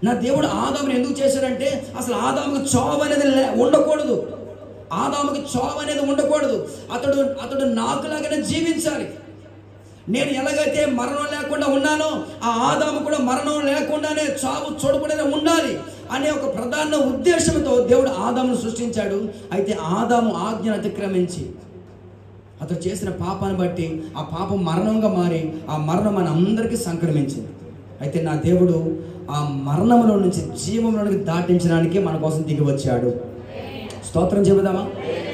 నా దేవుడు ఆదాముని ఎందుకు చేశాడంటే, అసలు ఆదాముకు చావు అనేది ఉండకూడదు. ఆదాముకి చావు అనేది ఉండకూడదు. అతడు నాకులాగానే జీవించాలి. నేను ఎలాగైతే మరణం లేకుండా ఉన్నానో, ఆ ఆదాము కూడా మరణం లేకుండానే, చావు చూడకుండానే ఉండాలి అనే ఒక ప్రధాన ఉద్దేశంతో దేవుడు ఆదామును సృష్టించాడు. అయితే ఆదాము ఆజ్ఞను అతిక్రమించి అతడు చేసిన పాపాన్ని బట్టి ఆ పాపం మరణంగా మారి ఆ మరణం మన అందరికీ సంక్రమించింది. అయితే నా దేవుడు ఆ మరణంలో నుంచి జీవంలోనికి దాటించడానికి మన కోసం దిగి వచ్చాడు. స్తోత్రం చెబుదామా?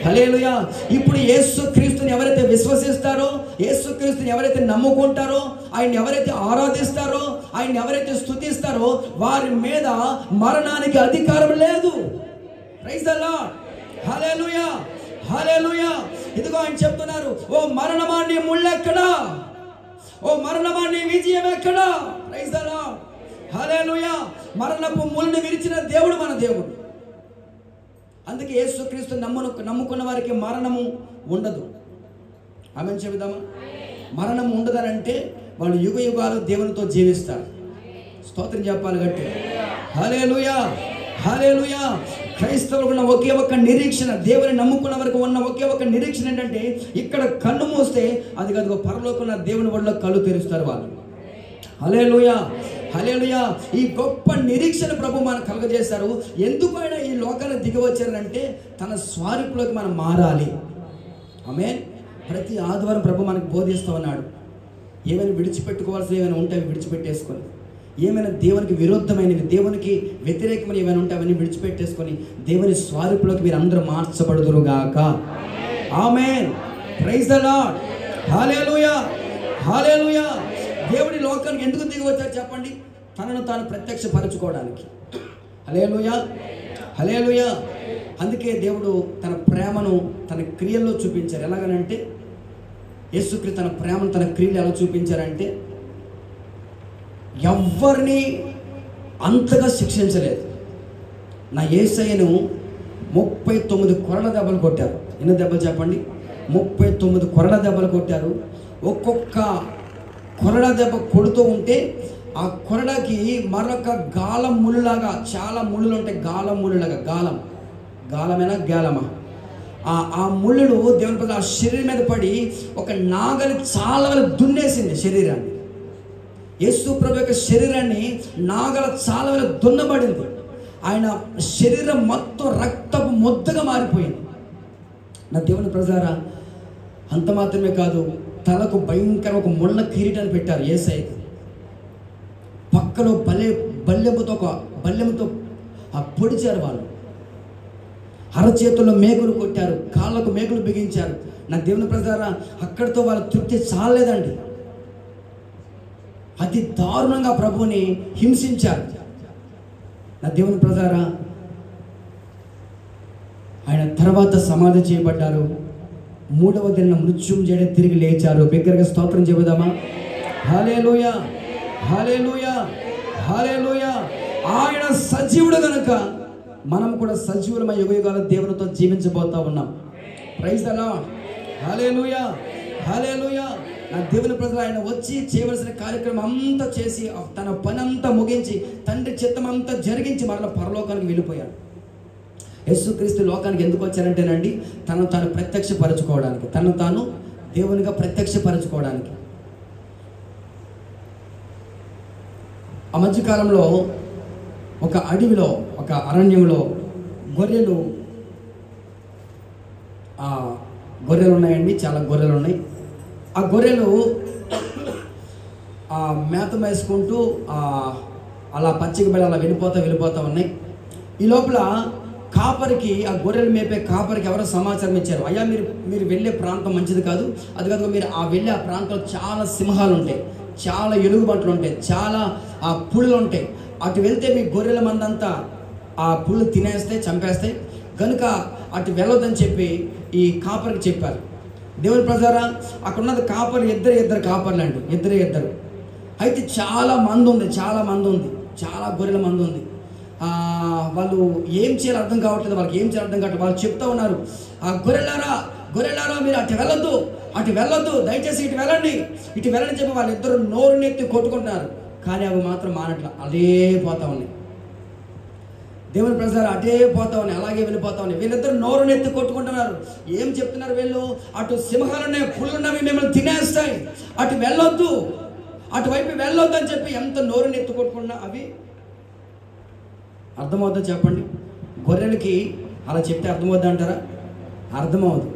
హల్లెలూయా. ఇప్పుడు యేసుక్రీస్తుని ఎవరైతే విశ్వసిస్తారో, యేసుక్రీస్తుని ఎవరైతే నమ్ముకుంటారో, ఆయన ఎవరైతే ఆరాధిస్తారో, ఆయన ఎవరైతే స్తుతిస్తారో, వారి మీద మరణానికి అధికారం లేదు. Praise the Lord. హల్లెలూయా, హల్లెలూయా. ఇదిగో ఆయన చెప్తున్నారు, ఓ మరణమా నీ ముళ్ళెక్కడా, ఓ మరణమా నీ విజయం ఎక్కడా? Praise the Lord. హల్లెలూయా. మరణపు ముళ్ళని విరిచిన దేవుడు మన దేవుడు. అందుకే యేసుక్రీస్తు నమ్ముకున్న వారికి మరణము ఉండదు. ఆమేన్ చెబుదామా? మరణం ఉండదనంటే వాళ్ళు యుగ యుగాలు దేవునితో జీవిస్తారు. స్తోత్రం చెప్పాలి గట్టి. హల్లెలూయా, హల్లెలూయా. క్రైస్తవులకు ఉన్న ఒకే ఒక్క నిరీక్షణ, దేవుని నమ్ముకున్న వరకు ఉన్న ఒకే ఒక్క నిరీక్షణ ఏంటంటే, ఇక్కడ కన్ను మూస్తే అది కదుగో పరలోకంలో దేవుని ఒళ్ళో కళ్ళు తెరుస్తారు వాళ్ళు. హల్లెలూయా, హల్లెలూయా. ఈ గొప్ప నిరీక్షణ ప్రభు మనకు కలుగజేశారు. ఎందుకు ఆయన ఈ లోకాన్ని దిగి వచ్చారంటే, తన స్వరూపులోకి మనం మారాలి. ఆమేన్. ప్రతి ఆదివారం ప్రభు మనకు బోధిస్తూ ఉన్నాడు. ఏమైనా విడిచిపెట్టుకోవాల్సిన ఏమైనా ఉంటే అవి విడిచిపెట్టేసుకొని, ఏమైనా దేవునికి విరుద్ధమైనవి, దేవునికి వ్యతిరేకమైన ఏమైనా ఉంటే అవన్నీ విడిచిపెట్టేసుకొని దేవుని స్వరూపులోకి మీరు అందరూ మార్చబడుదురుగాక. ఆమేన్. Praise the Lord. హల్లెలూయా, హల్లెలూయా. దేవుడి లోకానికి ఎందుకు దిగి వచ్చారు చెప్పండి? తనను తాను ప్రత్యక్షపరచుకోవడానికి. హల్లెలూయా, హల్లెలూయా. అందుకే దేవుడు తన ప్రేమను తన క్రియల్లో చూపించారు. ఎలాగనంటే, యేసుక్రీస్తు తన ప్రేమను తన క్రియలు ఎలా చూపించారంటే, ఎవ్వరిని అంతగా శిక్షించలేదు. నా యేసయ్యను 39 కొరడ దెబ్బలు కొట్టారు. ఎన్ని దెబ్బలు చెప్పండి? 39 కొరడ దెబ్బలు కొట్టారు. ఒక్కొక్క కొరడ దెబ్బ కొడుతూ ఉంటే ఆ కొరడకి మరొక గాలం ముళ్ళులాగా, చాలా ముళ్ళులు ఉంటాయి. గాలం ముళ్ళులాగా, గాలమేనా గాలమా, ఆ ముళ్ళులు దేవుని పట్ల ఆ శరీరం మీద పడి ఒక నాగలి చాలా దున్నేసింది శరీరాన్ని. యేసు ప్రభు యొక్క శరీరాన్ని నాగల చాలా దున్నబడింది. ఆయన శరీరం మొత్తం రక్తపు ముద్దగా మారిపోయింది. నా దేవుని ప్రజలారా, అంత మాత్రమే కాదు, తలకు భయంకర ఒక ముళ్ళ కిరీటాన్ని పెట్టారు యేసయ్యకి. పక్కలో బల్లెముతో పొడిచారు వాళ్ళు. అరచేతుల్లో మేకులు కొట్టారు, కాళ్ళకు మేకులు బిగించారు. నా దేవుని ప్రజలారా, అక్కడితో వాళ్ళ తృప్తి చాలేదండి. అతి దారుణంగా ప్రభువుని హింసించారు. నా దేవుని ప్రజలారా, ఆయన తర్వాత సమాధి చేయబడ్డారు. 3వ దిన మృత్యుంజయుడై తిరిగి లేచారు. బిగ్గరగా స్తోత్రం చెబుదామా? హల్లెలూయా, హల్లెలూయా, హల్లెలూయా. ఆయన సజీవుడు గనుక మనం కూడా సజీవులమై యుగయుగాల దేవునితో జీవించబోతా ఉన్నాం. Praise the Lord. హల్లెలూయా, హల్లెలూయా. నా దేవుని ప్రజలు, ఆయన వచ్చి చేయవలసిన కార్యక్రమం అంతా చేసి తన పని అంతా ముగించి తండ్రి చిత్తం అంతా జరిగించి మరలా పరలోకానికి వెళ్ళిపోయాడు. యేసుక్రీస్తు లోకానికి ఎందుకు వచ్చారంటేనండి, తను తాను ప్రత్యక్షపరచుకోవడానికి, తను తాను దేవునిగా ప్రత్యక్షపరచుకోవడానికి. ఆ మధ్యకాలంలో ఒక అడవిలో, ఒక అరణ్యంలో గొర్రెలు ఉన్నాయండి. చాలా గొర్రెలు ఉన్నాయి. ఆ గొర్రెలు మేత వేసుకుంటూ అలా పచ్చిక బెడ అలా వెళ్ళిపోతా ఉన్నాయి. ఈ లోపల కాపరికి, ఆ గొర్రెలు మేపే కాపరికి ఎవరో సమాచారం ఇచ్చారు. అయ్యా, మీరు వెళ్ళే ప్రాంతం మంచిది కాదు. అది కాదు, మీరు వెళ్ళే ఆ ప్రాంతంలో చాలా సింహాలు ఉంటాయి, చాలా ఎలుగుబంట్లు ఉంటాయి, చాలా పులులు ఉంటాయి. అటు వెళ్తే మీ గొర్రెల మందంతా ఆ పుళ్ళు తినేస్తే చంపేస్తాయి కనుక అటు వెళ్ళొద్దని చెప్పి ఈ కాపరికి చెప్పారు. దేవుని ప్రజారా, అక్కడ ఉన్నది కాపర్లు ఇద్దరు కాపర్లు అండి, ఇద్దరు. అయితే చాలా మంది ఉంది, చాలా గొర్రెల మంది ఉంది. వాళ్ళు ఏం చేయాలో అర్థం కావట్లేదు, వాళ్ళు చెప్తా ఉన్నారు, ఆ గొర్రెలారా మీరు అటు వెళ్ళొద్దు, దయచేసి ఇటు వెళ్ళండి చెప్పి వాళ్ళిద్దరు నోరునెత్తి కొట్టుకుంటున్నారు. కానీ అవి మాత్రం మానట్ల, అదే పోతా ఉన్నాయి. దేవుని ప్రజలు అటే పోతా ఉన్నాయి, అలాగే వెళ్ళిపోతా ఉన్నాయి. వీళ్ళిద్దరు నోరునెత్తి కొట్టుకుంటున్నారు. ఏం చెప్తున్నారు వీళ్ళు? అటు సింహాలున్నాయి, పుల్లున్నవి మిమ్మల్ని తినేస్తాయి, అటువైపు వెళ్ళొద్దు అని చెప్పి ఎంత నోరునెత్తి కొట్టుకున్నా అవి అర్థమవుద్దా చెప్పండి? గొర్రెలకి అలా చెప్తే అర్థమవుద్దా అంటారా? అర్థమవుదు.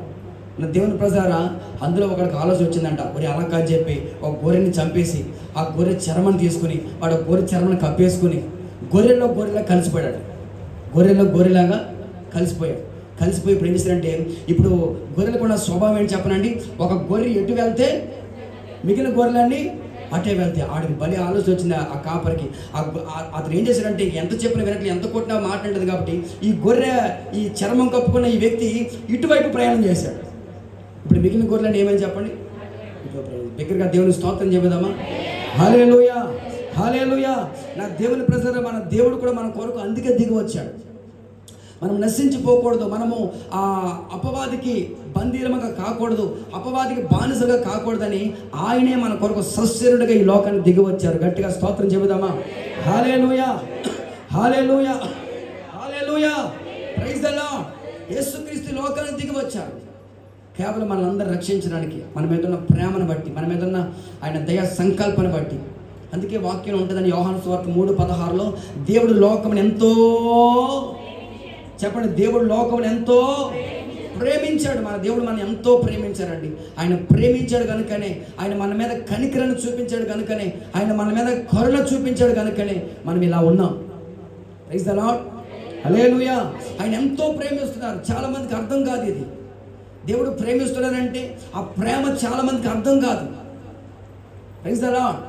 నా దేవుని ప్రజారా, అందులో ఒకడికి ఆలోచన వచ్చిందంట, ఒరే అలా కాని చెప్పి ఒక గొర్రెని చంపేసి ఆ గొర్రె చర్మను తీసుకుని వాడు గొర్రె చర్మను కప్పేసుకుని గొర్రెలా కలిసిపోయాడు. గొర్రెలాగా కలిసిపోయి ఇప్పుడు ఏం చేశారంటే, ఇప్పుడు గొర్రెలకు ఉన్న స్వభావం ఏంటి చెప్పనండి? ఒక గొర్రె ఎటు వెళ్తే మిగిలిన గొర్రెలన్నీ అటే వెళ్తే. ఆడికి బలి ఆలోచన వచ్చింది ఆ కాపరికి. అతను ఏం చేశాడంటే, ఎంత చెప్పిన వినట్లు, ఎంత కొట్టినా మాట్లాడదు కాబట్టి ఈ గొర్రె, ఈ చర్మం కప్పుకున్న ఈ వ్యక్తి ఇటువైపు ప్రయాణం చేశాడు. ఇప్పుడు మిగిలిన గొర్రెలని ఏమని చెప్పండి? దగ్గరగా దేవుని స్తోత్రం చెబుదామా? హల్లెలూయా, హల్లెలూయా. నా దేవుని ప్రజలు, మన దేవుడు కూడా మన కొరకు అందుకే దిగి వచ్చాడు. మనం నశించిపోకూడదు, మనము ఆ అపవాదికి బందీలముగా కాకూడదు, అపవాదికి బానిసగా కాకూడదని ఆయనే మన కొరకు సశరీరుడిగా ఈ లోకాన్ని దిగి వచ్చారు. గట్టిగా స్తోత్రం చెబుదామా? హల్లెలూయా, హల్లెలూయా, హల్లెలూయా. Praise the Lord. యేసుక్రీస్తు లోకానికి దిగి వచ్చారు కేవలం మనల్ని రక్షించడానికి, మన మీద ఉన్న ప్రేమను బట్టి, మన మీద ఉన్న ఆయన దయా సంకల్పన బట్టి. అందుకే వాక్యం ఉంటుందని యోహాను సువార్త 3:16లో, దేవుడు లోకమును ఎంతో చెప్పండి, దేవుడు లోకమును ఎంతో ప్రేమించాడు. మన దేవుడు మనం ఎంతో ప్రేమించారండి. ఆయన ప్రేమించాడు కనుకనే, ఆయన మన మీద కనికరను చూపించాడు కనుకనే, ఆయన మన మీద కరుణ చూపించాడు కనుకనే మనం ఇలా ఉన్నాం. ప్రైజ్ ది లార్డ్, హల్లెలూయా. ఆయన ఎంతో ప్రేమిస్తున్నారు. చాలా మందికి అర్థం కాదు ఇది. దేవుడు ప్రేమిస్తున్నాడంటే ఆ ప్రేమ చాలా మందికి అర్థం కాదు. ప్రైజ్ ది లార్డ్,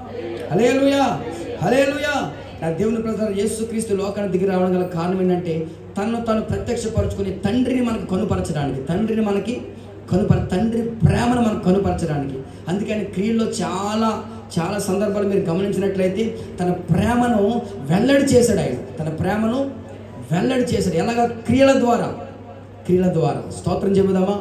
హల్లెలూయా, హల్లెలూయా. నా దేవుని ప్రజలు, యేసుక్రీస్తు లోకానికి దిగి రావడం గల కారణం ఏంటంటే, తనను తాను ప్రత్యక్షపరుచుకుని తండ్రిని మనకు కనుపరచడానికి, తండ్రి ప్రేమను మనకు కనుపరచడానికి. అందుకని క్రియల్లో చాలా సందర్భాలు మీరు గమనించినట్లయితే తన ప్రేమను వెల్లడి చేశాడు. ఆయన తన ప్రేమను వెల్లడి చేశాడు. ఎలాగా? క్రియల ద్వారా. స్తోత్రం చెబుదామా?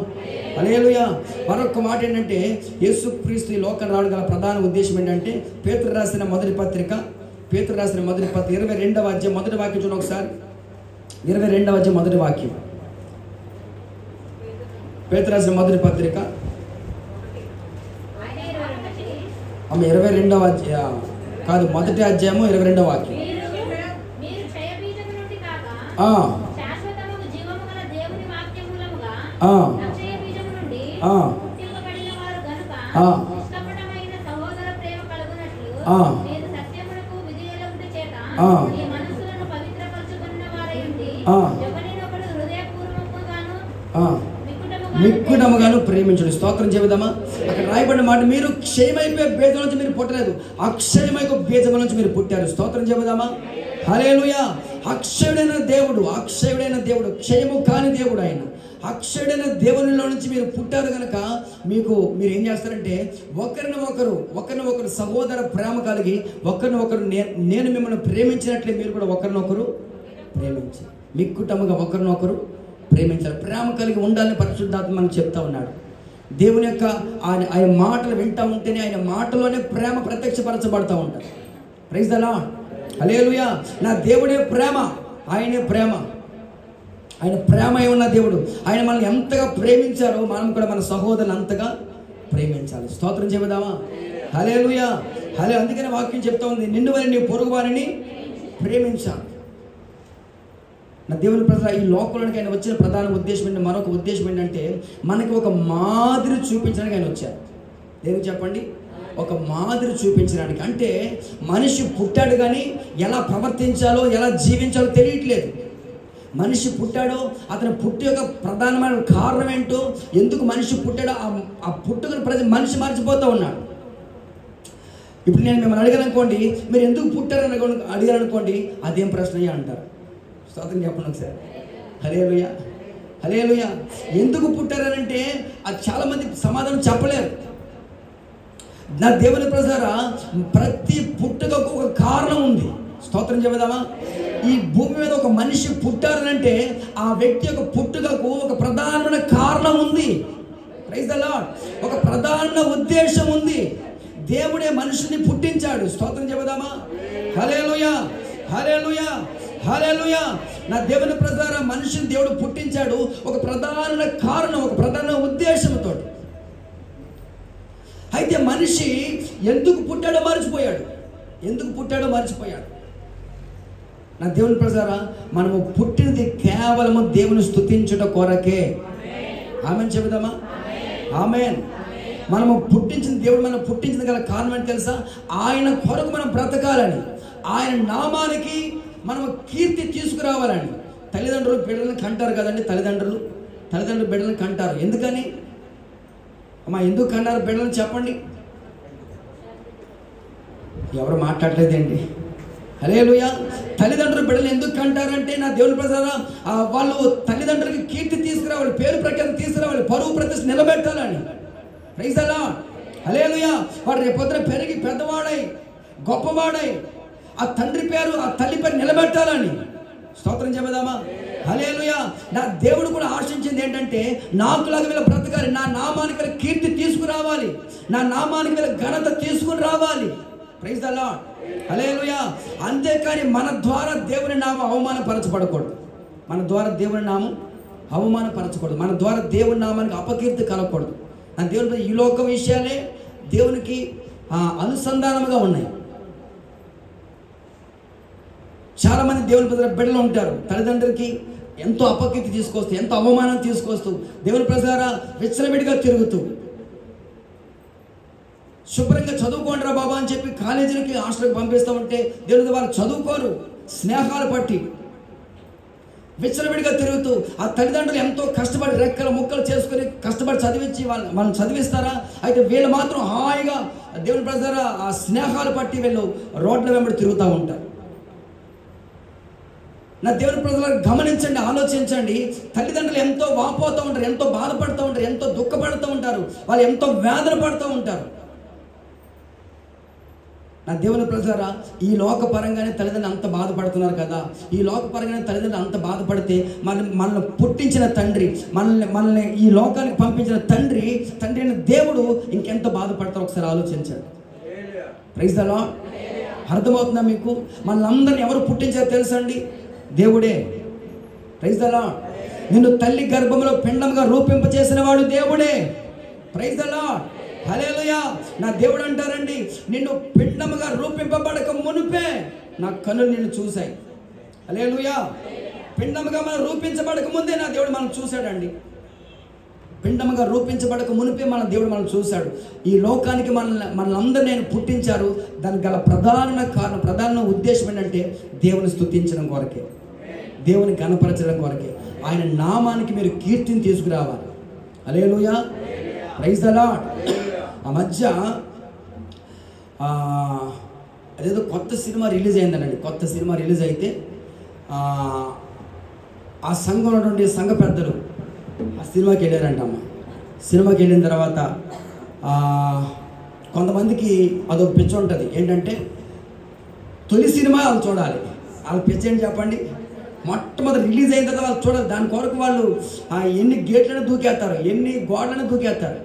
హల్లెలూయా. మరొక మాట ఏంటంటే, యేసుక్రీస్తు ఈ లోకం రావడం గల ప్రధాన ఉద్దేశం ఏంటంటే, పేతురు రాసిన మొదటి పత్రిక 22వ అధ్యాయం మొదటి వాక్యం చూడండి ఒకసారి. 22వ అధ్యాయం మొదటి వాక్యం. పేతురు రాసిన మొదటి పత్రిక 22వ అధ్యాయం కాదు, మొదటి అధ్యాయము 22వ వాక్యం. మిక్కుటముగాను ప్రేమించండి. స్తోత్రం చెబుదామా? అక్కడ రాయబడిన మాట, మీరు క్షయమైపోయే బీజం నుంచి మీరు పుట్టలేదు, అక్షయమైపోయే బీజం నుంచి మీరు పుట్టారు. స్తోత్రం చెబుదామా? హల్లెలూయా. అక్షయుడైన దేవుడు, క్షయము కాని దేవుడు ఆయన. అక్షయుడైన దేవునిలో నుంచి మీరు పుట్టారు కనుక మీరు ఏం చేస్తారంటే, ఒకరినొకరు సహోదర ప్రేమ కలిగి ఒకరినొకరు, నేను మిమ్మల్ని ప్రేమించినట్లే మీరు కూడా ఒకరినొకరు ప్రేమించాలి. మిక్కుటముగా ఒకరినొకరు ప్రేమించాలి. ప్రేమ కలిగి ఉండాలని పరిశుద్ధాత్మ మనకు చెప్తా ఉన్నాడు. దేవుని యొక్క ఆయన మాటలు వింటూ ఉంటేనే ఆయన మాటలోనే ప్రేమ ప్రత్యక్షపరచబడతా ఉంటారు. ప్రైజ్ ది లార్డ్, హల్లెలూయా. నా దేవుడే ప్రేమ, ఆయనే ప్రేమ. ఆయన ప్రేమ అయి ఉన్న దేవుడు. ఆయన మనల్ని ఎంతగా ప్రేమించారో మనం కూడా మన సహోదరులు అంతగా ప్రేమించాలి. స్తోత్రం చెబుదామా? హల్లెలూయా, హల్లెలూయా. అందుకనే వాక్యం చెప్తా ఉంది, నిన్ను వలె నీ పొరుగు వారిని ప్రేమించాలి. నా దేవుని ప్రజలు, ఈ లోకంలోనికి ఆయన వచ్చిన ప్రధాన ఉద్దేశం ఏంటంటే, మరొక ఉద్దేశం ఏంటంటే, మనకి ఒక మాదిరి చూపించడానికి ఆయన వచ్చారు. దేవుడు చెప్పండి, ఒక మాదిరి చూపించడానికి. అంటే మనిషి పుట్టాడు కానీ ఎలా ప్రవర్తించాలో, ఎలా జీవించాలో తెలియట్లేదు. మనిషి పుట్టాడో, అతను పుట్టి యొక్క ప్రధానమైన కారణం ఏంటో, ఎందుకు మనిషి పుట్టాడో, ఆ పుట్టుకను మనిషి మర్చిపోతూ ఉన్నాడు. ఇప్పుడు నేను మిమ్మల్ని అడిగాననుకోండి, మీరు ఎందుకు పుట్టారని అడిగారనుకోండి, అదేం ప్రశ్న అంటారు. స్తోత్రం చెప్పండి ఒకసారి. హల్లెలూయా, హల్లెలూయా. ఎందుకు పుట్టారనంటే అది చాలామంది సమాధానం చెప్పలేరు. నా దేవుని ప్రజలారా, ప్రతి పుట్టుకకు ఒక కారణం ఉంది. స్తోత్రం చెబుదామా? ఈ భూమి మీద ఒక మనిషి పుట్టారనంటే ఆ వ్యక్తి యొక్క పుట్టుకకు ఒక ప్రధానమైన కారణం ఉంది. Praise the lord. ఒక ప్రధాన ఉద్దేశం ఉంది. దేవుడే మనుషుని పుట్టించాడు. స్తోత్రం చెబుదామా? హల్లెలూయా, హల్లెలూయా, హల్లెలూయా. నా దేవుని ప్రజలారా, మనిషిని దేవుడు పుట్టించాడు ఒక ప్రధాన కారణం, ఒక ప్రధాన ఉద్దేశంతో. అయితే మనిషి ఎందుకు పుట్టాడో మర్చిపోయాడు. ఎందుకు పుట్టాడో మర్చిపోయాడు. నా దేవుని ప్రజలారా, మనము పుట్టినది కేవలము దేవుని స్తుతించుట కొరకే. ఆమేన్ చెబుదామా? ఆమేన్. మనము పుట్టించిన దేవుడు మనం పుట్టించిన గల కారణం ఏంటి తెలుసా? ఆయన కొరకు మనం బ్రతకాలని, ఆయన నామానికి మనము కీర్తి తీసుకురావాలని. తల్లిదండ్రులు బిడ్డలను కంటారు కదండి. తల్లిదండ్రులు బిడ్డలను కంటారు. ఎందుకని అమ్మా? ఎందుకు కన్నారు బిడ్డలను చెప్పండి. ఎవరు మాట్లాడలేదండి. హల్లెలూయా. తల్లిదండ్రులు బిడ్డలు ఎందుకు కంటారంటే, నా దేవుని ప్రజలారా, వాళ్ళు తల్లిదండ్రులకి కీర్తి తీసుకురావాలి, పేరు ప్రఖ్యాతి తీసుకురావాలి, పరువు ప్రతిష్ఠ నిలబెట్టాలని. Praise the Lord. హల్లెలూయా. వాడు రేపొద్దున పెరిగి పెద్దవాడై గొప్పవాడై ఆ తండ్రి పేరు ఆ తల్లి పేరు నిలబెట్టాలని. స్తోత్రం చెబుదామా? హల్లెలూయా. నా దేవుడు కూడా ఆశించింది ఏంటంటే, నాకులాగా వీళ్ళ బ్రతకాలి, నా నామానికి వీళ్ళ కీర్తి తీసుకురావాలి, నా నామానికి వీళ్ళ ఘనత తీసుకుని రావాలి. Praise the Lord. హల్లెలూయా. అంతేకాని మన ద్వారా దేవుని నామం అవమానపరచబడకూడదు. మన ద్వారా దేవుని నామం అవమానపరచకూడదు. మన ద్వారా దేవుని నామానికి అపకీర్తి కలగకూడదు. నా దేవుని ఈ లోక విషయాలే దేవునికి అనుసంధానముగా ఉన్నాయి. చాలామంది దేవుని బిడ్డలు ఉంటారు, తల్లిదండ్రులకి ఎంతో అపకీర్తి తీసుకొస్తూ, ఎంతో అవమానం తీసుకొస్తూ, దేవుని ప్రజలారా విచ్చలవిడిగా తిరుగుతూ, శుభ్రంగా చదువుకోండిరా బాబా అని చెప్పి కాలేజీలకి హాస్టల్కి పంపిస్తూ ఉంటే దేవుని వాళ్ళు చదువుకోరు, స్నేహాలు పట్టి విచ్చలవిడిగా తిరుగుతూ, ఆ తల్లిదండ్రులు ఎంతో కష్టపడి రెక్కలు ముక్కలు చేసుకుని కష్టపడి చదివించి వాళ్ళని చదివిస్తారా? అయితే వీళ్ళు మాత్రం హాయిగా దేవుని ప్రజలారా ఆ స్నేహాలు పట్టి వీళ్ళు రోడ్ల వెంబడి తిరుగుతూ ఉంటారు. నా దేవుని ప్రజలను గమనించండి, ఆలోచించండి. తల్లిదండ్రులు ఎంతో వాపోతూ ఉంటారు, ఎంతో బాధపడుతూ ఉంటారు, ఎంతో దుఃఖపడుతూ ఉంటారు, వాళ్ళు ఎంతో వేదన పడుతూ ఉంటారు. నా దేవుని ప్రజలారా, ఈ లోక పరంగానే తల్లిదండ్రులు అంత బాధపడుతున్నారు కదా. ఈ లోక పరంగానే తల్లిదండ్రులు అంత బాధపడితే మనల్ని పుట్టించిన తండ్రి, మనల్ని ఈ లోకానికి పంపించిన తండ్రి అయిన దేవుడు ఇంకెంత బాధపడతారో ఒకసారి ఆలోచించండి. Praise the Lord. అర్థమవుతుందా మీకు? మనల్ని ఎవరు పుట్టించారో తెలుసండి? దేవుడే. Praise the Lord. నిన్ను తల్లి గర్భంలో పిండంగా రూపింపచేసిన వాడు దేవుడే. Praise the Lord. హల్లెలూయా. నా దేవుడు అంటారండి, నిన్ను పిండముగా రూపింపబడక మునిపే నా కన్నులు నిన్ను చూశాయి. హల్లెలూయా. పిండముగా మనం రూపించబడక ముందే నా దేవుడు మనం చూశాడండి. పిండముగా రూపించబడక మునిపే మన దేవుడు మనం చూశాడు. ఈ లోకానికి మనల్ని నేను పుట్టించారు. దానికి గల ప్రధాన కారణం, ప్రధాన ఉద్దేశం ఏంటంటే దేవుని స్తుతించడం కొరకే, దేవుని గణపరచడం కొరకే, ఆయన నామానికి మీరు కీర్తిని తీసుకురావాలి. హల్లెలూయా. Praise the Lord. ఆ మధ్య అదేదో కొత్త సినిమా రిలీజ్ అయిందనండి. కొత్త సినిమా రిలీజ్ అయితే ఆ సంఘంలో నుండి సంఘ పెద్దలు ఆ సినిమాకి వెళ్ళారంటమ్మ. సినిమాకి వెళ్ళిన తర్వాత కొంతమందికి అదొక పిచ్చి ఉంటుంది. ఏంటంటే తొలి సినిమా వాళ్ళు చూడాలి. వాళ్ళ పిచ్చి ఏంటి చెప్పండి? మొట్టమొదటి రిలీజ్ అయిన తర్వాత వాళ్ళు చూడాలి. దాని కొరకు వాళ్ళు ఎన్ని గేట్లను దూకేస్తారు, ఎన్ని గోడలను దూకేస్తారు.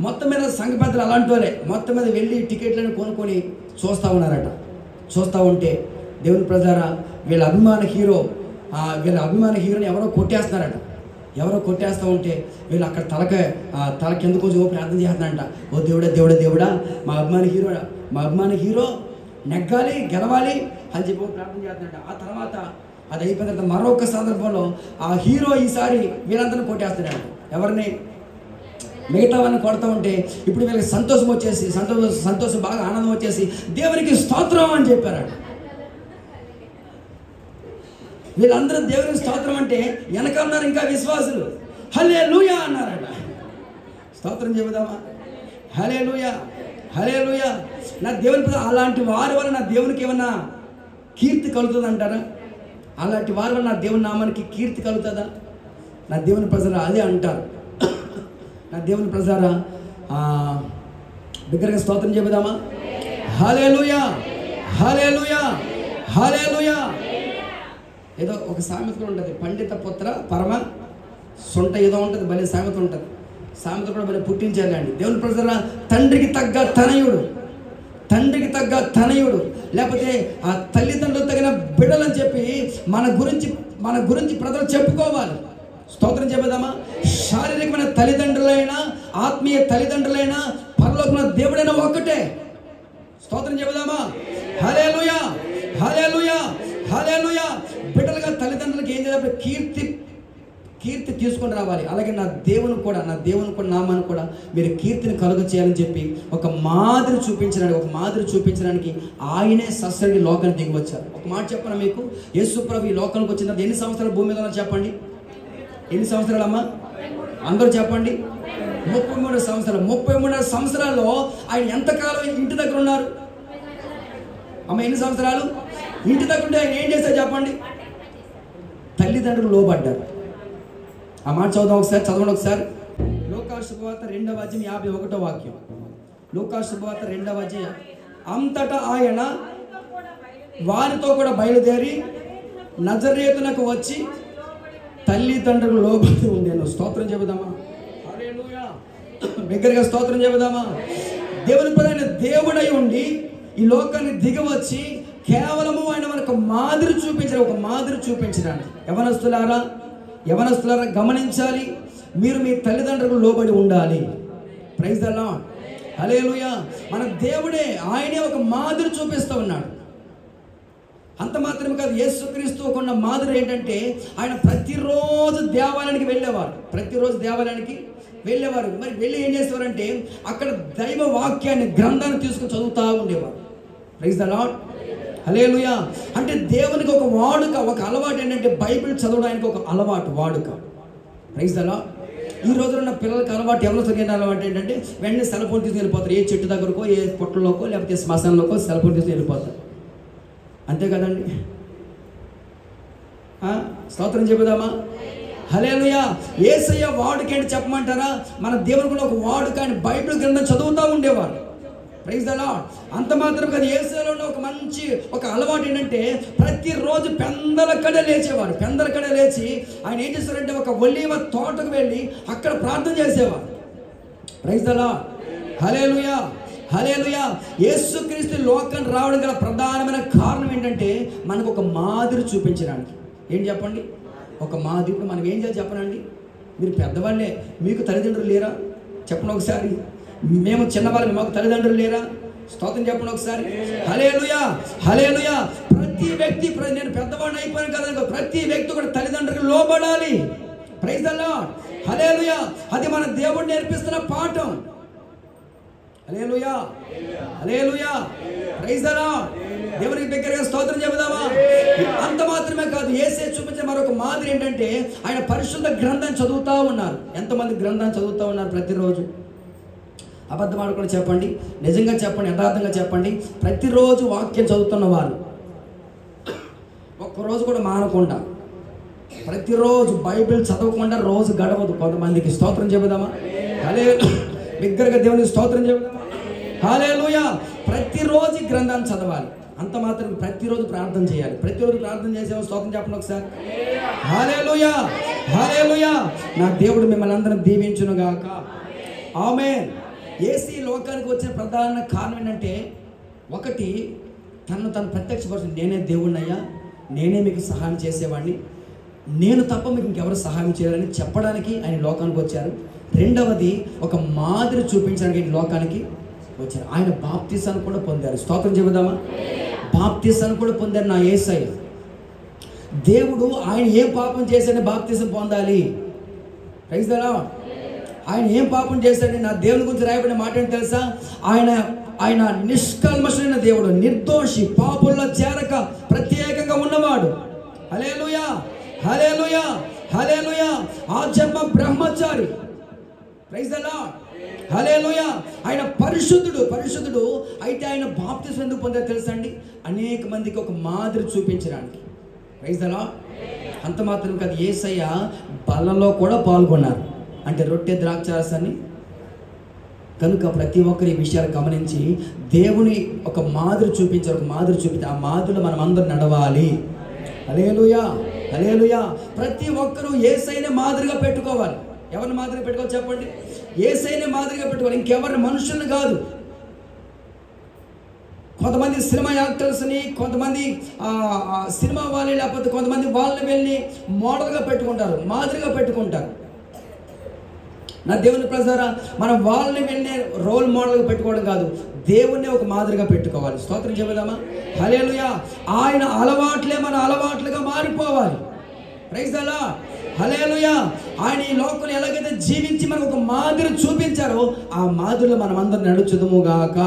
మొత్తం మీద సంఘ పెద్దలు అలాంటి వాళ్ళే మొత్తం మీద వెళ్ళి టికెట్లను కొనుక్కొని చూస్తూ ఉన్నారట. చూస్తూ ఉంటే దేవుని ప్రజలారా, వీళ్ళ అభిమాన హీరోని ఎవరో కొట్టేస్తున్నారట. ఎవరో కొట్టేస్తూ ఉంటే వీళ్ళు అక్కడ తలకి ఎందుకో ప్రార్థన చేస్తున్నారంట. ఓ దేవుడా దేవుడా దేవుడా, మా అభిమాన హీరో నెగ్గాలి, గెలవాలి అని చెప్పి ప్రార్థన చేస్తున్నారంట. ఆ తర్వాత అది అయిపోయిన తర్వాత మరొక సందర్భంలో ఆ హీరో ఈసారి వీళ్ళందరినీ కొట్టేస్తున్నాడు. ఎవరిని? మిగతా వాళ్ళని కొడతా ఉంటే ఇప్పుడు వీళ్ళకి సంతోషం వచ్చేసి సంతోషం బాగా ఆనందం వచ్చేసి దేవునికి స్తోత్రం అని చెప్పారట. వీళ్ళందరూ దేవునికి స్తోత్రం అంటే వెనకన్నారు ఇంకా విశ్వాసులు హల్లెలూయా అన్నారట. స్తోత్రం చెబుదామా? హల్లెలూయా, హల్లెలూయా. నా దేవుని అలాంటి వారి వల్ల నా దేవునికి ఏమన్నా కీర్తి కలుగుతుంది అంటారా? అలాంటి వారి వల్ల నా దేవుని నామానికి కీర్తి కలుగుతుందా? నా దేవుని ప్రజలు అదే అంటారు. నా దేవుని ప్రజారా బిగ్గరగా స్తోత్రం చెబుదామా? హల్లెలూయా, హల్లెలూయా, హల్లెలూయా. ఏదో ఒక సామెత కూడా ఉంటుంది, పండిత పుత్ర పరమ సొంట ఏదో ఉంటుంది, భలే సామెత ఉంటుంది. సామెత కూడా భలే పుట్టించాలండి. దేవుని ప్రజల తండ్రికి తగ్గ తనయుడు, తండ్రికి తగ్గ తనయుడు, లేకపోతే ఆ తల్లిదండ్రులు తగిన బిడ్డలని చెప్పి మన గురించి ప్రజలు చెప్పుకోవాలి. స్తోత్రం చెబుదామా? శారీరకమైన తల్లిదండ్రులైనా ఆత్మీయ తల్లిదండ్రులైనా పరలోకమైన దేవుడైనా ఒక్కటే. స్తోత్రం చెబుదామా? హల్లెలూయా, హల్లెలూయా, హల్లెలూయా. బిడ్డలుగా తల్లిదండ్రులకు ఏం చేయాలి? కీర్తి తీసుకొని రావాలి. అలాగే నా దేవుని కూడా నామాన్ని కూడా మీరు కీర్తిని కలుగ చేయాలని చెప్పి ఒక మాదిరి చూపించడానికి ఆయనే సస్సరి లోకానికి దిగి వచ్చారు. ఒక మాట చెప్పనా మీకు? యేసు ప్రభు ఈ లోకానికి వచ్చిన ఎన్ని సంవత్సరాలు భూమి మీద ఉన్నారు చెప్పండి? ఎన్ని సంవత్సరాలు అమ్మా? అందరూ చెప్పండి. 33 సంవత్సరాలు. 33 సంవత్సరాల్లో ఆయన ఎంతకాలం ఇంటి దగ్గర ఉన్నారు అమ్మ? ఎన్ని సంవత్సరాలు ఇంటి దగ్గర ఉంటే ఆయన ఏం చేశారు చెప్పండి? తల్లిదండ్రులు లోబడ్డారు. ఆ మాట చదవండి ఒకసారి. లూకాసు శుభవార్త 2వ అధ్యాయం 51వ వాక్యం. లూకాసు శుభవార్త 2వ అధ్యాయం. అంతటా ఆయన వారితో కూడా బయలుదేరి నజరేతునకు వచ్చి తల్లిదండ్రులు లోబడి ఉండేను. స్తోత్రం చెబుదామా? హల్లెలూయా. బిగ్గరగా స్తోత్రం చెబుదామా? దేవుని ప్రధాన దేవుడై ఉండి ఈ లోకాన్ని దిగి వచ్చి కేవలము ఆయన మనకు మాదిరి చూపించడానికి. యవనస్తులారా గమనించాలి, మీరు మీ తల్లిదండ్రులకు లోబడి ఉండాలి. ప్రైజ్ ద లార్డ్, హల్లెలూయా. మన దేవుడే, ఆయనే ఒక మాదిరి చూపిస్తూ ఉన్నాడు. అంత మాత్రమే కాదు, యేసుక్రీస్తు ఉన్న మాదిరి ఏంటంటే ఆయన ప్రతిరోజు దేవాలయానికి వెళ్ళేవారు. మరి వెళ్ళి ఏం చేసేవారంటే అక్కడ దైవ వాక్యాన్ని, గ్రంథాన్ని తీసుకుని చదువుతూ ఉండేవారు. ప్రైజ్ ద లార్డ్, హల్లెలూయా. అంటే దేవునికి ఒక వాడుక, ఒక అలవాటు ఏంటంటే బైబిల్ చదవడానికి ఒక అలవాటు, వాడుక. Praise the lord. ఈ రోజున ఉన్న పిల్లలకి అలవాటు, ఎవరో సరైన అలవాటు ఏంటంటే వెంటనే సెల్ ఫోన్ తీసుకుని వెళ్ళిపోతారు. ఏ చెట్టు దగ్గరకో, ఏ పొట్టలోకో, లేకపోతే శ్మశానంలోకో సెల్ ఫోన్ తీసుకుని వెళ్ళిపోతారు. అంతే కదండి? స్తోత్రం చెబుదామా? హల్లెలూయా. యేసయ్య వాడుక ఏంటి చెప్పమంటారా? మన దేవుని కూడా ఒక వాడుక, ఆయన బైబిల్ గ్రంథం చదువుతూ ఉండేవారు. Praise the lord. అంత మాత్రం కాదు, యేసయ్యలో ఉన్న ఒక మంచి అలవాటు ఏంటంటే ప్రతిరోజు పెందల కడ లేచి ఆయన ఏం చేస్తారంటే ఒక ఒలీవ తోటకు వెళ్ళి అక్కడ ప్రార్థన చేసేవారు. ప్రైజ్ ద లార్డ్, హల్లెలూయా, హల్లెలూయా. యేసుక్రీస్తు లోకానికి రావడం గల ప్రధానమైన కారణం ఏంటంటే మనకు ఒక మాదిరి చూపించడానికి. ఏం చెప్పండి? ఒక మాదిరి. మనం ఏం చేయాలి చెప్పనండి? మీరు పెద్దవాళ్ళే, మీకు తల్లిదండ్రులు లేరా? చెప్పండి ఒకసారి. మేము చిన్నవాళ్ళం, మాకు తల్లిదండ్రులు లేరా? స్తోత్రం చెప్పండి ఒకసారి. హల్లెలూయా, హల్లెలూయా. ప్రతి వ్యక్తి, నేను పెద్దవాడిని అయిపోయాను కదా, ప్రతి వ్యక్తి కూడా తల్లిదండ్రులకు లోబడాలి. ప్రైజ్ ద లార్డ్, హల్లెలూయా. అది మన దేవుడు నేర్పిస్తున్న పాఠం. హల్లెలూయా, హల్లెలూయా. Praise the Lord. దేవునికి బిగ్గరగా స్తోత్రం చెబుదామా? అంత మాత్రమే కాదు, యేసే చూపించిన మరొక మాదిరి ఏంటంటే ఆయన పరిశుద్ధ గ్రంథాన్ని చదువుతూ ఉన్నారు. ఎంతమంది గ్రంథాన్ని చదువుతూ ఉన్నారు ప్రతిరోజు? అబద్ధం ఆడకుండా చెప్పండి, నిజంగా చెప్పండి, యథార్థంగా చెప్పండి. ప్రతిరోజు వాక్యం చదువుతున్న వారు ఒక్కరోజు కూడా మానకుండా, ప్రతిరోజు బైబిల్ చదవకుండా రోజు గడవదు కొంతమందికి. స్తోత్రం చెబుదామా? హల్లెలూయా. బిగ్గరగా దేవునికి స్తోత్రం చెబుదామా? హల్లెలూయా. ప్రతిరోజు గ్రంథాన్ని చదవాలి. అంత మాత్రం ప్రతిరోజు ప్రార్థన చేయాలి. ప్రతిరోజు ప్రార్థన చేసేవాళ్ళు స్తోత్రం చెప్పండి ఒకసారి. హల్లెలూయా, హల్లెలూయా. నా దేవుడు మిమ్మల్ని అందరం దీవించును గాక. ఆమేన్. యేసు లోకానికి వచ్చిన ప్రధాన కారణం ఏంటంటే ఒకటి, తను ప్రత్యక్షపరుచుని, నేనే దేవుణ్ణయ్యా, నేనే మీకు సహాయం చేసేవాడిని, నేను తప్ప మీకు ఇంకెవరు సహాయం చేయాలని చెప్పడానికి ఆయన లోకానికి వచ్చారు. రెండవది, ఒక మాదిరి చూపించడానికి ఆయన లోకానికి వచ్చారు. ఆయన బాప్తిసాన్ని కూడా పొందారు. స్తోత్రం చెబుదామా? బాప్తిసాన్ని కూడా పొందారు నా యేసయ్య. దేవుడు ఆయన ఏం పాపం చేశాడని బాప్తిసం పొందాలి? Praise the lord. ఆయన ఏం పాపం చేశాడని నా దేవుని గురించి రాయబడిన మాట ఏంటి తెలుసా? ఆయన నిష్కల్మషమైన దేవుడు, నిర్దోషి, పాపుల్లో చేరక ప్రత్యేకంగా ఉన్నవాడు. హల్లెలూయా, హల్లెలూయా, హల్లెలూయా. ఆ జన్మ బ్రహ్మచారి. Praise the Lord. హల్లెలూయా. ఆయన పరిశుద్ధుడు. అయితే ఆయన బాప్తిస్మం ఎందుకు పొందారో తెలుసా అండి? అనేక మందికి ఒక మాదిరి చూపించడానికి. Praise the lord. అంత మాత్రం కాదు, యేసయ్య బలలో కూడా పాల్గొన్నారు. అంటే రొట్టె ద్రాక్షారసాన్ని. కనుక ప్రతి ఒక్కరు ఈ విషయాలు గమనించి దేవుని ఒక మాదిరి చూపించారు. ఆ మాదిరిలో మనం అందరూ నడవాలి. హల్లెలూయా, హల్లెలూయా. ప్రతి ఒక్కరూ యేసయ్యనే మాదిరిగా పెట్టుకోవాలి. ఎవరిని మాదిరిగా పెట్టుకోవాలి చెప్పండి? యేసయ్యనే మాదిరిగా పెట్టుకోవాలి, ఇంకెవరిని, మనుషుల్ని కాదు. కొంతమంది సినిమా యాక్టర్స్ని, కొంతమంది సినిమా వాళ్ళని, లేకపోతే కొంతమంది వాళ్ళని వెళ్ళి మోడల్గా పెట్టుకుంటారు, మాదిరిగా పెట్టుకుంటారు. నా దేవుని ప్రజారా, మనం వాళ్ళని వెళ్ళి రోల్ మోడల్గా పెట్టుకోవడం కాదు, దేవుణ్ణి ఒక మాదిరిగా పెట్టుకోవాలి. స్తోత్రం చెబుదామా? హల్లెలూయా. ఆయన అలవాట్లే మన అలవాట్లుగా మారిపోవాలి. Praise the Lord. హల్లెలూయా. ఆయన ఈ లోకంలో ఎలాగైతే జీవించి మనకు ఒక మాదిరి చూపించారో ఆ మాదిరిలో మనం అందరం నడుచుదుము గాక.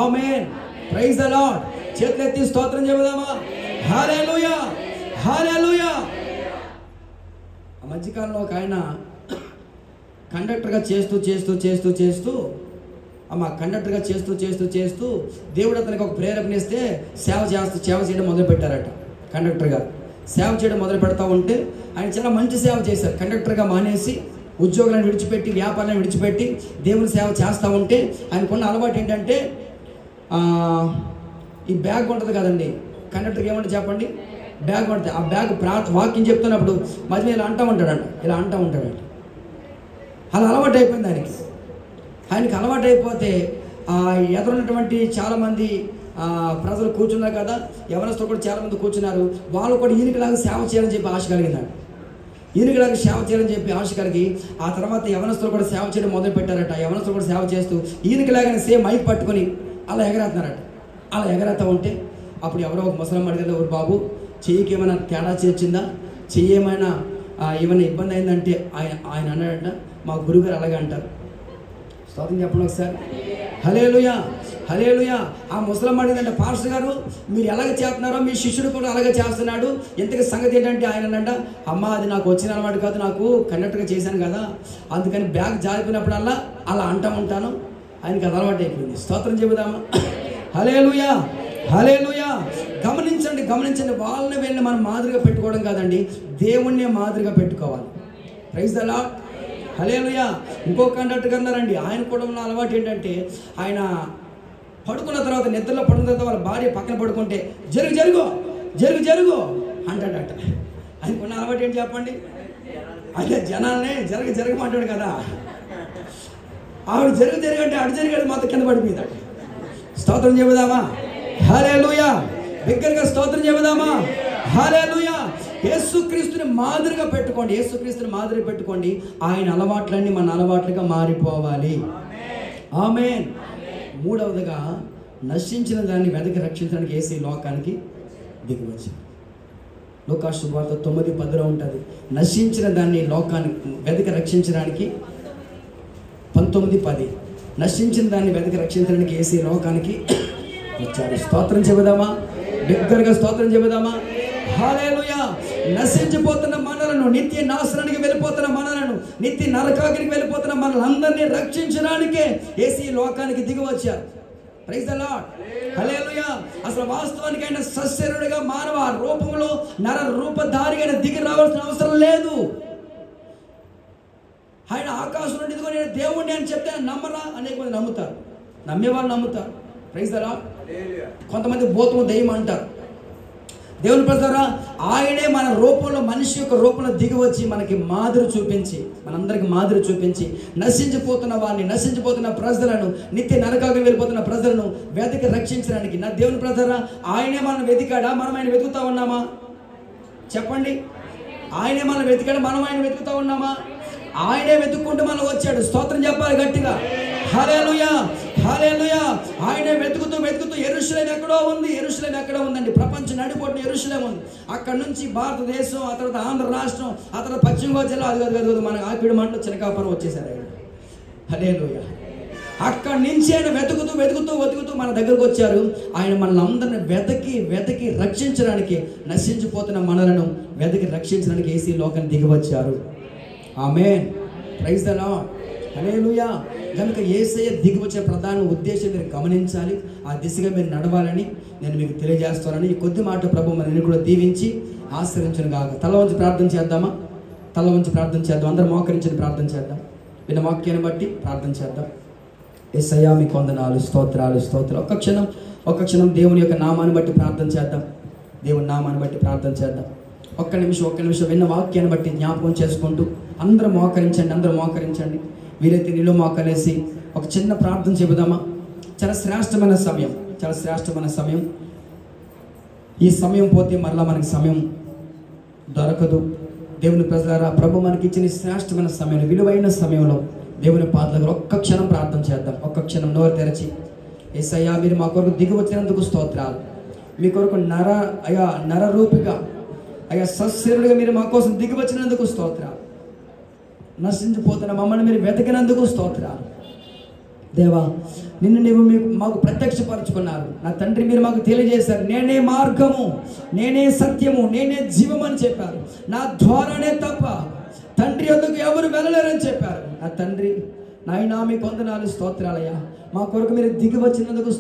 ఆమేన్. Praise the Lord. చేతులెత్తి స్తోత్రం చెబుదామా? హల్లెలూయా, హల్లెలూయా. ఆ మధ్యకాలంలో ఒక ఆయన కండక్టర్గా చేస్తూ దేవుడు అతనికి ఒక ప్రేరేపణిస్తే సేవ చేయడం మొదలు పెట్టారట. కండక్టర్గా సేవ చేయడం మొదలు పెడతా ఉంటే ఆయన చాలా మంచి సేవ చేశారు. కండక్టర్గా మానేసి ఉద్యోగాలను విడిచిపెట్టి, వ్యాపారాలను విడిచిపెట్టి దేవుని సేవ చేస్తూ ఉంటే ఆయనకున్న అలవాటు ఏంటంటే, ఈ బ్యాగ్ ఉంటుంది కదండి, కండక్టర్కి ఏమంటే చెప్పండి, బ్యాగ్ ఉంటుంది. ఆ బ్యాగ్ వాక్యం చెప్తున్నప్పుడు మధ్య ఇలా అంటూ ఉంటాడంట. అలా అలవాటు అయిపోయింది ఆయనకి అలవాటు అయిపోతే ఎదురున్నటువంటి చాలామంది ప్రజలు కూర్చున్నారు కదా, యవనస్తులు కూడా చాలామంది కూర్చున్నారు. వాళ్ళు కూడా ఈయనకిలాగా సేవ చేయాలని చెప్పి ఆశ కలిగిందండి. ఈయనకిలాగా సేవ చేయాలని చెప్పి ఆశ కలిగి ఆ తర్వాత యవనస్తులు కూడా సేవ చేయడం మొదలు పెట్టారట. యవనస్తులు కూడా సేవ చేస్తూ ఈయనకిలాగానే సేమ్ మైక్ పట్టుకొని అలా ఎగరేస్తున్నారట. అలా ఎగరేస్తా ఉంటే అప్పుడు ఎవరో ఒక ముసలమ్మ అడిగారు, ఎవరు బాబు, చెయ్యికి ఏమైనా తేడా చేర్చిందా, చెయ్యి ఏమైనా ఇబ్బంది అయిందంటే ఆయన అన్నాడంట, మా గురువుగారు అలాగే అంటారు. స్తోత్రం చెప్పండి ఒకసారి. హల్లెలూయా, హల్లెలూయా. ఆ ముసలమ్మ అడిగిందంటే, పాస్టర్ గారు మీరు ఎలాగ చేస్తున్నారో మీ శిష్యుడు కూడా అలాగే చేస్తున్నాడు, ఇంతకీ సంగతి ఏంటంటే ఆయన అంట, అమ్మ అది నాకు వచ్చిన అలవాటు కాదు, నాకు కండక్టర్గా చేశాను కదా, అందుకని బ్యాగ్ జారిపోయినప్పుడల్లా అలా అంటూ ఉంటాను, ఆయనకి అది అలవాటు అయిపోయింది. స్తోత్రం చెబుదామా? హల్లెలూయా, హల్లెలూయా. గమనించండి, వాళ్ళని వెళ్ళి మనం మాదిరిగా పెట్టుకోవడం కాదండి, దేవుణ్ణే మాదిరిగా పెట్టుకోవాలి. Praise the Lord. హల్లెలూయా. ఇంకో కండక్టర్ అన్నారండి, ఆయన కూడా ఉన్న అలవాటు ఏంటంటే, ఆయన పడుకున్న తర్వాత, నిద్రలో పడుకున్న తర్వాత వాళ్ళ భార్య పక్కన పడుకుంటే జరుగు అంటాడట. ఆయనకున్న అలవాటు ఏంటి చెప్పండి? అదే జనాలనే జరగమంటాడు కదా, ఆవిడ జరుగు అంటే అటు జరిగాడు మొత్తం కింద పడిపోయిందట. స్తోత్రం చెబుదామా? హల్లెలూయా. బిగ్గరగా స్తోత్రం చెబుదామా? హల్లెలూయా. యేసుక్రీస్తుని మాదిరిగా పెట్టుకోండి. ఆయన అలవాట్లన్నీ మన అలవాట్లుగా మారిపోవాలి. ఆమేన్. మూడవదిగా, నశించిన దాన్ని వెదకి రక్షించడానికి యేసు లోకానికి దిగివచ్చాడు. లూకా సువార్త 9:10 ఉంటుంది. నశించిన దాన్ని లోకానికి వెదకి రక్షించడానికి 19:10. నశించిన దాన్ని వెదకి రక్షించడానికి యేసు లోకానికి వచ్చాడు. స్తోత్రం చెబుదామా? బిగ్గరగా స్తోత్రం చెబుదామా? హల్లెలూయా. నశించిపోతున్న మనలను, నిత్య నాశనానికి వెళ్ళిపోతున్న మనలను, నిత్య నరకానికి వెళ్ళిపోతున్న మనలందరినీ రక్షించడానికే యేసు లోకానికి దిగి వచ్చారు. Praise the Lord. హల్లెలూయా. అసలు వాస్తవానికి ఆయన సశరీరుడిగా మానవ రూపంలో నర రూపధారిగా దిగి రావాల్సిన అవసరం లేదు. ఆయన ఆకాశం నుండి ఇదిగో నేను దేవుణ్ణి అని చెప్తే నమ్మరా? అనేక మంది నమ్ముతారు, నమ్మేవాళ్ళు నమ్ముతారు. Praise the lord. కొంతమంది భూతము దెయ్యం అంటారు. దేవుని ప్రజలారా, ఆయనే మన రూపంలో, మనిషి యొక్క రూపంలో దిగి వచ్చి మనకి మాదిరి చూపించి, మనందరికి మాదిరి చూపించి, నశించిపోతున్న వారిని, నశించిపోతున్న ప్రజలను, నిత్య నరకానికి వెళ్ళిపోతున్న ప్రజలను వెతికి రక్షించడానికి. నా దేవుని ప్రజలారా, ఆయనే మనం వెతికాడా, మనం ఆయన వెతుకుతా ఉన్నామా? చెప్పండి. ఆయనే మనం వెతికాడా, మనం ఆయన వెతుకుతా ఉన్నామా? ఆయనే వెతుక్కుంటూ మనం వచ్చాడు. స్తోత్రం చెప్పాలి గట్టిగా. హల్లెలూయా, హల్లెలూయా. ఆయనే వెతుకుతూ యెరూషలేము ఎక్కడో ఉందండి. ప్రపంచం నడిపోటున యెరూషలేము ఉంది. అక్కడ నుంచి భారతదేశం, ఆ తర్వాత ఆంధ్ర రాష్ట్రం, ఆ తర్వాత పశ్చిమ గోదావరి జిల్లా, అది మన ఆకిడి మండలం చినకాపురం వచ్చేసారు ఆయన. హల్లెలూయా. అక్కడి నుంచి ఆయన వెతుకుతూ మన దగ్గరకు వచ్చారు. ఆయన మనల్ని అందరిని వెతికి రక్షించడానికి, నశించిపోతున్న మనలను వెతికి రక్షించడానికి యేసు లోకానికి దిగి వచ్చారు. ఆమేన్. Praise the Lord. హల్లెలూయా. కనుక యేసయ్య దిగి వచ్చే ప్రధాన ఉద్దేశం మీరు గమనించాలి. ఆ దిశగా మీరు నడవాలని నేను మీకు తెలియజేస్తానని ఈ కొద్ది మాట ప్రభు మనల్ని కూడా దీవించి ఆశ్రయించను గాక. తల వంచి ప్రార్థన చేద్దామా? తల వంచి ప్రార్థన చేద్దాం. అందరం మోకరించిన ప్రార్థన చేద్దాం. విన్న వాక్యాన్ని బట్టి ప్రార్థన చేద్దాం. యేసయ్యా మీకు వందనాలు, స్తోత్రాలు, స్తోత్రాలు. ఒక్క క్షణం దేవుని యొక్క నామాన్ని బట్టి ప్రార్థన చేద్దాం. దేవుని నామాన్ని బట్టి ప్రార్థన చేద్దాం. ఒక్క నిమిషం విన్న వాక్యాన్ని బట్టి జ్ఞాపకం చేసుకుంటూ అందరూ మోకరించండి. వీలైతే నీళ్ళు మోకలేసి ఒక చిన్న ప్రార్థన చెబుదామా? చాలా శ్రేష్టమైన సమయం. ఈ సమయం పోతే మరలా మనకి సమయం దొరకదు. దేవుని ప్రజలారా, ప్రభు మనకి ఇచ్చిన శ్రేష్టమైన సమయంలో, విలువైన సమయంలో దేవుని పాదాల దగ్గర ఒక్క క్షణం ప్రార్థన చేద్దాం. ఒక్క క్షణం నోరు తెరచి, యేసయ్యా మీరు మా కొరకు దిగి వచ్చినందుకు స్తోత్రాలు. మీ కొరకు నరరూపిగా సశరీరుడిగా మీరు మా కోసం దిగి వచ్చినందుకు స్తోత్రాలు. నశించిపోతున్న మమ్మల్ని మీరు వెతికినందుకు స్తోత్రాలు. దేవా, నిన్ను నీవు మాకు ప్రత్యక్షపరచుకున్నారు. నా తండ్రి, మీరు మాకు తెలియజేశారు, నేనే మార్గము, నేనే సత్యము, నేనే జీవము అని చెప్పారు. నా ద్వారానే తప్ప తండ్రి వద్దకు ఎవరు వెళ్ళలేరని చెప్పారు. నా తండ్రి, నాయనా మీకు వందనాలు, స్తోత్రాలయ్యా. మా కొరకు మీరు దిగి వచ్చినందుకు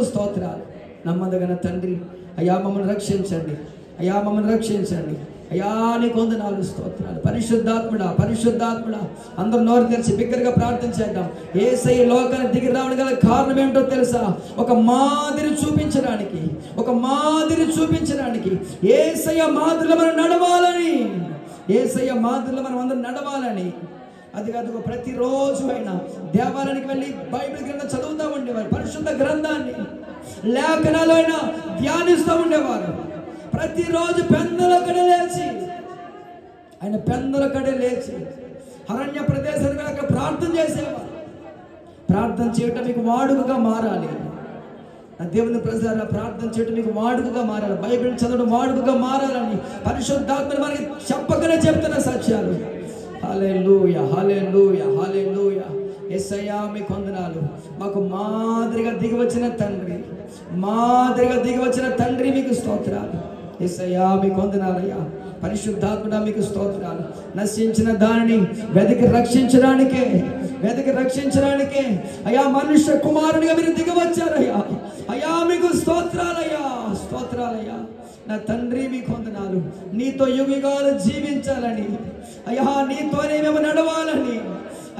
స్తోత్రాలు. నమ్మదగిన తండ్రి, అయ్యా మమ్మల్ని రక్షించండి. అయ్యా నీకు వందనాలు, స్తోత్రాలు. పరిశుద్ధాత్ముడా అందరూ నోరు తెరిచి బిగ్గరగా ప్రార్థన చేద్దాం. యేసయ్య లోకానికి దిగి రావడం గల కారణం ఏమిటో తెలుసా? ఒక మాదిరి చూపించడానికి యేసయ్య మాదిరిలో మనం నడవాలని. అది కాదు, ప్రతిరోజు అయినా దేవాలయానికి వెళ్ళి బైబిల్ గ్రంథం చదువుతూ ఉండేవారు. పరిశుద్ధ గ్రంథాన్ని, లేఖనాలు అయినా ధ్యానిస్తూ ఉండేవారు. ప్రతిరోజు పెందల కడే లేచి అరణ్య ప్రదేశానికి అక్కడ ప్రార్థన చేసేవారు. ప్రార్థన చేయటం మీకు వాడుకగా మారాలి. నా దేవుని ప్రజలారా, ప్రార్థన చేయటం మీకు వాడుకగా మారాలి. బైబిల్ చదవడం వాడుకగా మారాలని పరిశుద్ధాత్మని మనకి చెప్పకనే చెప్తున్న సత్యాలు. హల్లెలూయా. యేసయ్యా మీకు వందనాలు. మాకు మాదిరిగా దిగి వచ్చిన తండ్రి మీకు స్తోత్రాలు. యేసయ్యా మీకు వందనాలయ్యా. పరిశుద్ధాత్ముడా మీకు స్తోత్రాలు. నశించిన దానిని వెతికి రక్షించడానికే అయ్యా మనుష్య కుమారునిగా మీరు దిగి వచ్చారయ్యా. అయ్యా మీకు స్తోత్రాలయ్యా. నా తండ్రి మీకు వందనాలు. నీతో యుగాలు జీవించాలని, అయ్యా నీతోనే మేము నడవాలని,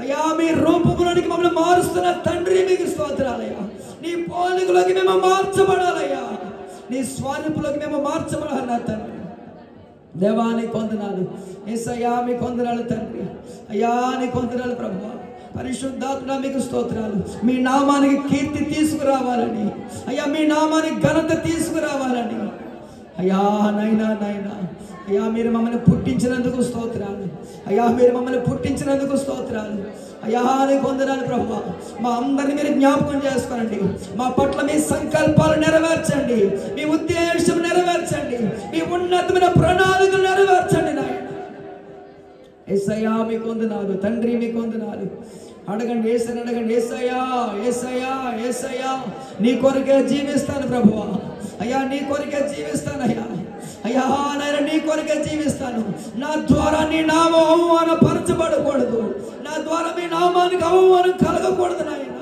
అయ్యా మీ రూపంలోనికి మమ్మల్ని మారుస్తున్న తండ్రి మీకు స్తోత్రాలయ్యా. నీ పోలికలోకి మేము మార్చబడాలయ్యా. నీ స్వరూపులోకి మేము మార్చబడాలి. నా తండ్రి, దేవా నీకు వందనాలు. యేసయ్యా మీకు వందనాలు తండ్రి. అయ్యా నీకు వందనాలు ప్రభువా. పరిశుద్ధాత్మ మీకు స్తోత్రాలు. మీ నామానికి కీర్తి తీసుకురావాలని, అయ్యా మీ నామానికి ఘనత తీసుకురావాలని, అయ్యా నాయనా అయ్యా మీరు మమ్మల్ని పుట్టించినందుకు స్తోత్రాలు. అయ్యా నీకు వందనాలు ప్రభువా. మా అందరిని మీరు జ్ఞాపకం చేసుకోండి. మా పట్ల మీ సంకల్పాలు నెరవేర్చండి. మీ ఉద్దేశం నెరవేర్చండి. మీ ఉన్నతమైన ప్రణాళికలు నెరవేర్చండి. నాయన యేసయ్యా మీకు వందనాలు తండ్రి. మీకు వందనాలు. అడగండి, యేసయ్యా నీ కొరకే జీవిస్తాను ప్రభువా. అయ్యా నీ కొరకే జీవిస్తానయ్యా. అయ్యా నాయన నీ కొరకే జీవిస్తాను. నా ద్వారా నీ నామం అవమానపరచబడకూడదు. నా ద్వారా మీ నామానికి అవమానం కలగకూడదు నాయన.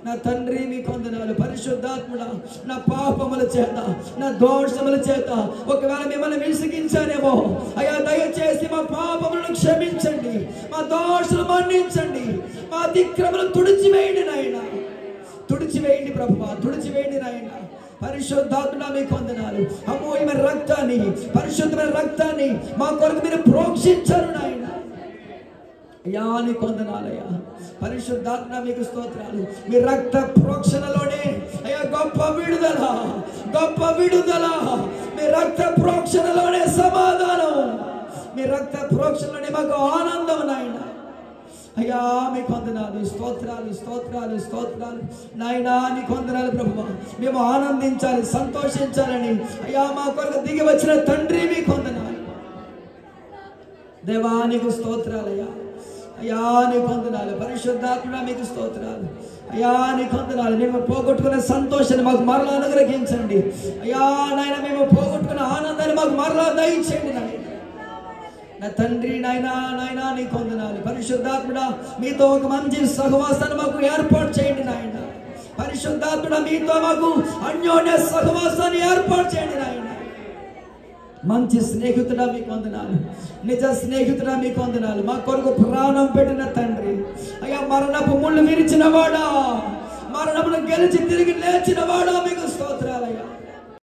నా తండ్రి మీకు వందనాలు. పరిశుద్ధాత్ముడా, నా పాపముల చేత, నా దోషముల చేత ఒకవేళ మిమ్మల్ని విసిగించానేమో అయ్యా దయచేసి మా పాపములను క్షమించండి. మా దోషాలు మన్నించండి. మా అతిక్రమలను తుడిచివేయండి నాయన. తుడిచివేయండి ప్రభువా, తుడిచివేయండి నాయన. పరిశుద్ధాత్ముడా మీకు వందనాలు. అమూల్యమైన రక్తాన్ని, పరిశుద్ధమైన రక్తాన్ని మా కొరకు మీరు ప్రోక్షించారు నాయన. అయ్యా నీకు వందనాలయ్యా. పరిశుద్ధాత్మ మీకు స్తోత్రాలు. మీ రక్త ప్రోక్షణలోనే అయ్యా గొప్ప విడుదల. మీ రక్త ప్రోక్షణలోనే సమాధానం. మీ రక్త ప్రోక్షణలోనే మాకు ఆనందం నాయన. అయ్యా మీకు వందనాలు. స్తోత్రాలు నాయనా నీకు వందనాలు ప్రభువా. మేము ఆనందించాలి, సంతోషించాలని అయ్యా మా కొరకు దిగి వచ్చిన తండ్రి మీకు వందనాలు. దేవా నీకు స్తోత్రాలయ్యా. అయ్యా నీకు వందనాలు. పరిశుద్ధాత్మ మీకు స్తోత్రాలు. అయ్యా నీకు వందనాలు. మేము పోగొట్టుకున్న సంతోషాన్ని మాకు మరలా అనుగ్రహించండి. అయ్యా నాయన మేము పోగొట్టుకున్న ఆనందాన్ని మాకు మరలా దయచేయండి నాయన. నా తండ్రి, నాయనా నీకు వందనాలు. పరిశుద్ధాత్ముడా, మీతో ఒక మంచి సహవాసాన్ని మాకు ఏర్పాటు చేయండి నాయన. పరిశుద్ధాత్ముడా, మీతో మాకు అన్యోన్య సహవాసాన్ని ఏర్పాటు చేయండి నాయన. మంచి స్నేహితుడా మీకు వందనాలు, నిజ స్నేహితుడా మీకు వందనాలు. మా కొరకు ప్రాణం పెట్టిన తండ్రి, మరణపు ముళ్ళు విరిచిన వాడా, మరణమును గెలిచి తిరిగి లేచిన వాడా మీకు స్తోత్రం.